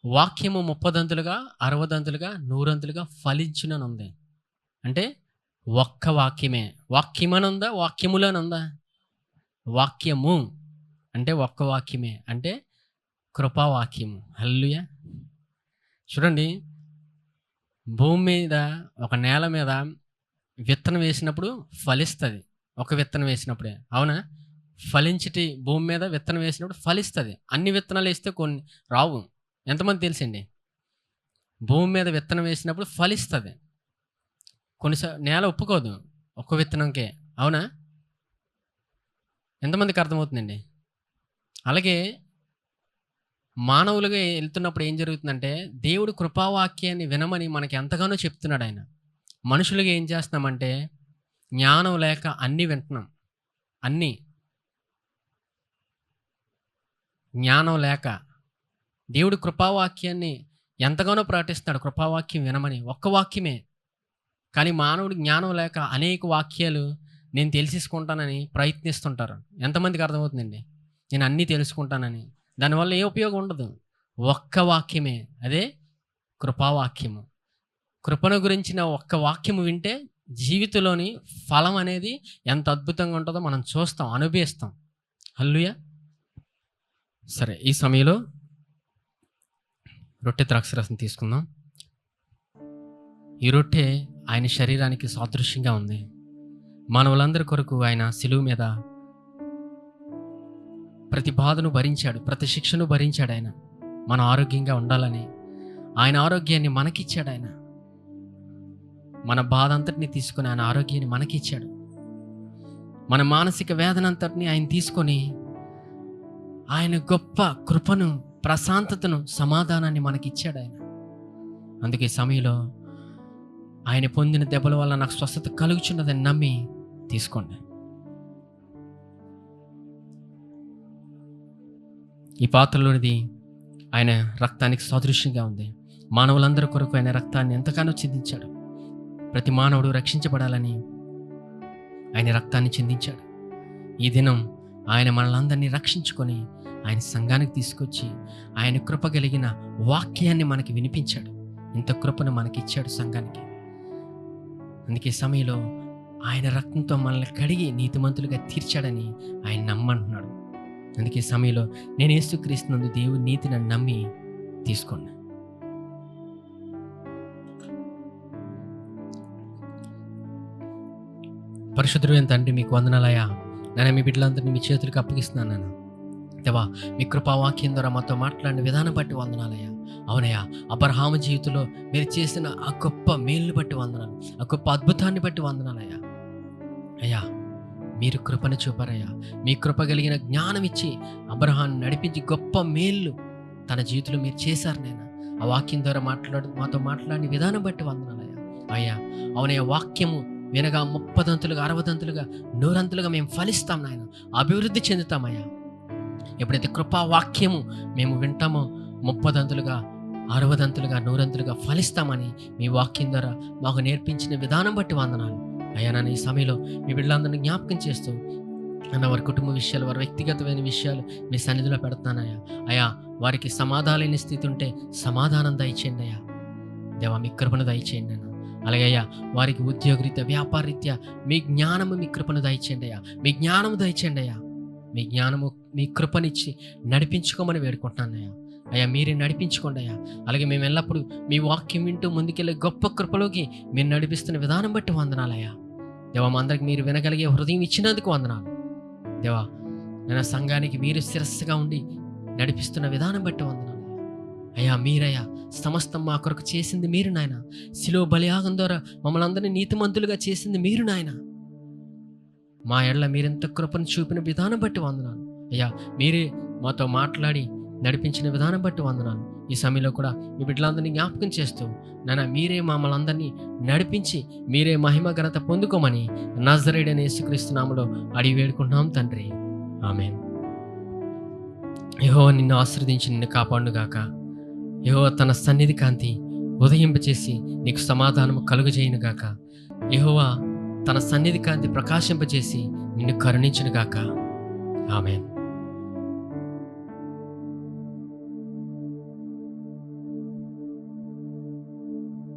వాక్యము 30 దంతులుగా, 60 దంతులుగా, 100 దంతులుగా ఫలించునని ఉంది. అంటే ఒక్క వాక్యమే. వాక్యమనుందా? వాక్యములనుందా? వాక్యము అంటే ఒక్క వాక్యమే. అంటే కృపావాక్యము. హల్లెలూయా! చూడండి, భూమి మీద ఒక నేల మీద విత్తనం వేసినప్పుడు ఫలిస్తుంది. ఒక విత్తనం వేసినప్పుడే. అవునా? ఫలించిటి భూమి మీద విత్తనం వేసినప్పుడు ఫలిస్తుంది. అన్ని విత్తనాలు వేస్తే కొన్ని రావు. ఎంతమంది తెలుసండి? భూమి మీద విత్తనం వేసినప్పుడు ఫలిస్తుంది. కొన్నిసార్లు నేల ఒప్పుకోదు ఒక్క విత్తనంకే. అవునా? ఎంతమందికి అర్థమవుతుందండి? అలాగే మానవులుగా వెళ్తున్నప్పుడు ఏం జరుగుతుందంటే దేవుడు కృపావాక్యాన్ని వినమని మనకి ఎంతగానో చెప్తున్నాడు ఆయన. మనుషులుగా ఏం చేస్తున్నామంటే జ్ఞానం లేక అన్నీ వింటున్నాం. అన్నీ జ్ఞానం లేక దేవుడు కృపావాక్యాన్ని ఎంతగానో ప్రకటిస్తున్నాడు. కృపావాక్యం వినమని ఒక్క వాక్యమే. కానీ మానవుడు జ్ఞానం లేక అనేక వాక్యాలు నేను తెలిసేసుకుంటానని ప్రయత్నిస్తుంటారు. ఎంతమందికి అర్థమవుతుందండి? నేను అన్నీ తెలుసుకుంటానని. దానివల్ల ఏ ఉపయోగం ఉండదు. ఒక్క వాక్యమే, అదే కృపావాక్యము. కృపను గురించిన ఒక్క వాక్యము వింటే జీవితంలోని ఫలం అనేది ఎంత అద్భుతంగా ఉంటుందో మనం చూస్తాం, అనుభవిస్తాం. హల్లెలూయా! సరే, ఈ సమయంలో రొట్టె ద్రాక్షరసం తీసుకుందాం. ఈ రొట్టె ఆయన శరీరానికి సాదృశ్యంగా ఉంది. మానవులందరి కొరకు ఆయన సిలువ మీద ప్రతి బాధను భరించాడు, ప్రతి శిక్షను భరించాడు. ఆయన మనం ఆరోగ్యంగా ఉండాలని ఆయన ఆరోగ్యాన్ని మనకిచ్చాడు. ఆయన మన బాధ అంతటిని తీసుకొని ఆయన ఆరోగ్యాన్ని మనకిచ్చాడు. మన మానసిక వేదన అంతటిని ఆయన తీసుకొని ఆయన గొప్ప కృపను, ప్రశాంతతను, సమాధానాన్ని మనకిచ్చాడు ఆయన. అందుకే సమయంలో ఆయన పొందిన దెబ్బల వల్ల నాకు స్వస్థత కలుగుచున్నదని నమ్మి తీసుకోండి. ఈ పాత్రలోనిది ఆయన రక్తానికి సాదృశ్యంగా ఉంది. మానవులందరి కొరకు ఆయన రక్తాన్ని ఎంతగానో చిందించాడు. ప్రతి మానవుడు రక్షించబడాలని ఆయన రక్తాన్ని చిందించాడు. ఈ దినం ఆయన మనలందరినీ రక్షించుకొని ఆయన సంఘానికి తీసుకొచ్చి ఆయన కృప కలిగిన వాక్యాన్ని మనకి వినిపించాడు. ఇంత కృపను మనకిచ్చాడు సంఘానికి. అందుకే సమయంలో ఆయన రక్తంతో మనల్ని కడిగి నీతిమంతులుగా తీర్చాడని ఆయన నమ్మంటున్నాడు. అందుకే సమయంలో నేను యేసుక్రీస్తునందు దేవుని నీతిని నమ్మి తీసుకోండి. పరిశుద్ధుడైన తండ్రి, మీకు వందనాలయ్యా. నేను మీ బిడ్డలందరినీ మీ చేతులకు అప్పగిస్తున్నాను నాన్న. దేవా, మీ కృపావాక్యం ద్వారా మాతో మాట్లాడిన విధానం బట్టి వందనాలయ్యా. అవునయ్యా, అబ్రహాము జీవితంలో మీరు చేసిన ఆ గొప్ప మేలుని బట్టి వందనాలు, ఆ గొప్ప అద్భుతాన్ని బట్టి వందనాలయ్యా. అయ్యా, మీరు కృపను చూపారయ్యా. మీ కృప కలిగిన జ్ఞానం ఇచ్చి అబ్రహాన్ని నడిపించి గొప్ప మేళ్ళు తన జీవితంలో మీరు చేశారు నాయన. ఆ వాక్యం ద్వారా మాతో మాట్లాడిన విధానం బట్టి వందనాలయ్యా. అయ్యా, అవునయ్యా, వాక్యము వినగా 30 దంతులుగా 60 దంతులుగా 100 దంతులుగా మేము ఫలిస్తాం నాయన, అభివృద్ధి చెందుతామయ్యా. ఎప్పుడైతే కృపా వాక్యము మేము వింటామో 30 దంతులుగా 60 దంతులుగా 100 దంతులుగా ఫలిస్తామని మీ వాక్యం ద్వారా మాకు నేర్పించిన విధానం బట్టి వందనాలు అయ్యా. నన్ను ఈ సమయంలో మీ బిడ్డలందరినీ జ్ఞాపకం చేస్తూ అన్న వారి కుటుంబ విషయాలు, వారి వ్యక్తిగతమైన విషయాలు మీ సన్నిధిలో పెడతానయ్యా. అయ్యా, వారికి సమాధానం లేని స్థితి ఉంటే సమాధానం దయచేయండి అయ్యా. దేవా, మీ కృపను దయచేయండి అన్న. అలాగే అయ్యా, వారికి ఉద్యోగరీత్యా, వ్యాపారరీత్యా మీ జ్ఞానము, మీ కృపను దయచేయండి అయ్యా. మీ జ్ఞానము దయచేయండి అయ్యా. మీ జ్ఞానము, మీ కృపనిచ్చి నడిపించుకోమని వేడుకుంటున్నాను అయ్యా. అయ్యా, మీరే నడిపించుకోండి అయ్యా. అలాగే మేము ఎల్లప్పుడూ మీ వాక్యం వింటూ ముందుకెళ్ళే గొప్ప కృపలోకి మీరు నడిపిస్తున్న విధానం బట్టి వందనాలయ్యా. దేవా, మా అందరికి మీరు వినగలిగే హృదయం ఇచ్చినందుకు వందనాలు దేవా. నేను సంఘానికి మీరు శిరస్సుగా ఉండి నడిపిస్తున్న విధానం బట్టి వందనాలు అయ్యా. మీరయ్యా, సమస్తం మా కొరకు చేసింది మీరు నాయన. శిలువ బలియాగం ద్వారా మమ్మల్ని అందరినీ నీతిమంతులుగా చేసింది మీరు నాయన. మా ఎడల మీరెంత కృపను చూపిన విధానం బట్టి వందనాలు అయ్యా. మీరే మాతో మాట్లాడి నడిపించిన విధానం బట్టి వందనాలు. ఈ సమయంలో కూడా మీ బిడ్డలందరినీ జ్ఞాపకం చేస్తూ నాన్న, మీరే మమ్మల్ని అందరినీ నడిపించి మీరే మహిమ ఘనత పొందుకోమని నజరేయుడైన యేసుక్రీస్తు నామములో అడిగి వేడుకుంటున్నాం తండ్రి, ఆమేన్. యెహోవా నిన్ను ఆశీర్వదించి నిన్ను కాపాడునుగాక. యెహోవా తన సన్నిధి కాంతి ఉదయింపచేసి నీకు సమాధానము కలుగజేయునుగాక. యెహోవా తన సన్నిధి కాంతి ప్రకాశింపచేసి నిన్ను కరుణించునుగాక. ఆమేన్.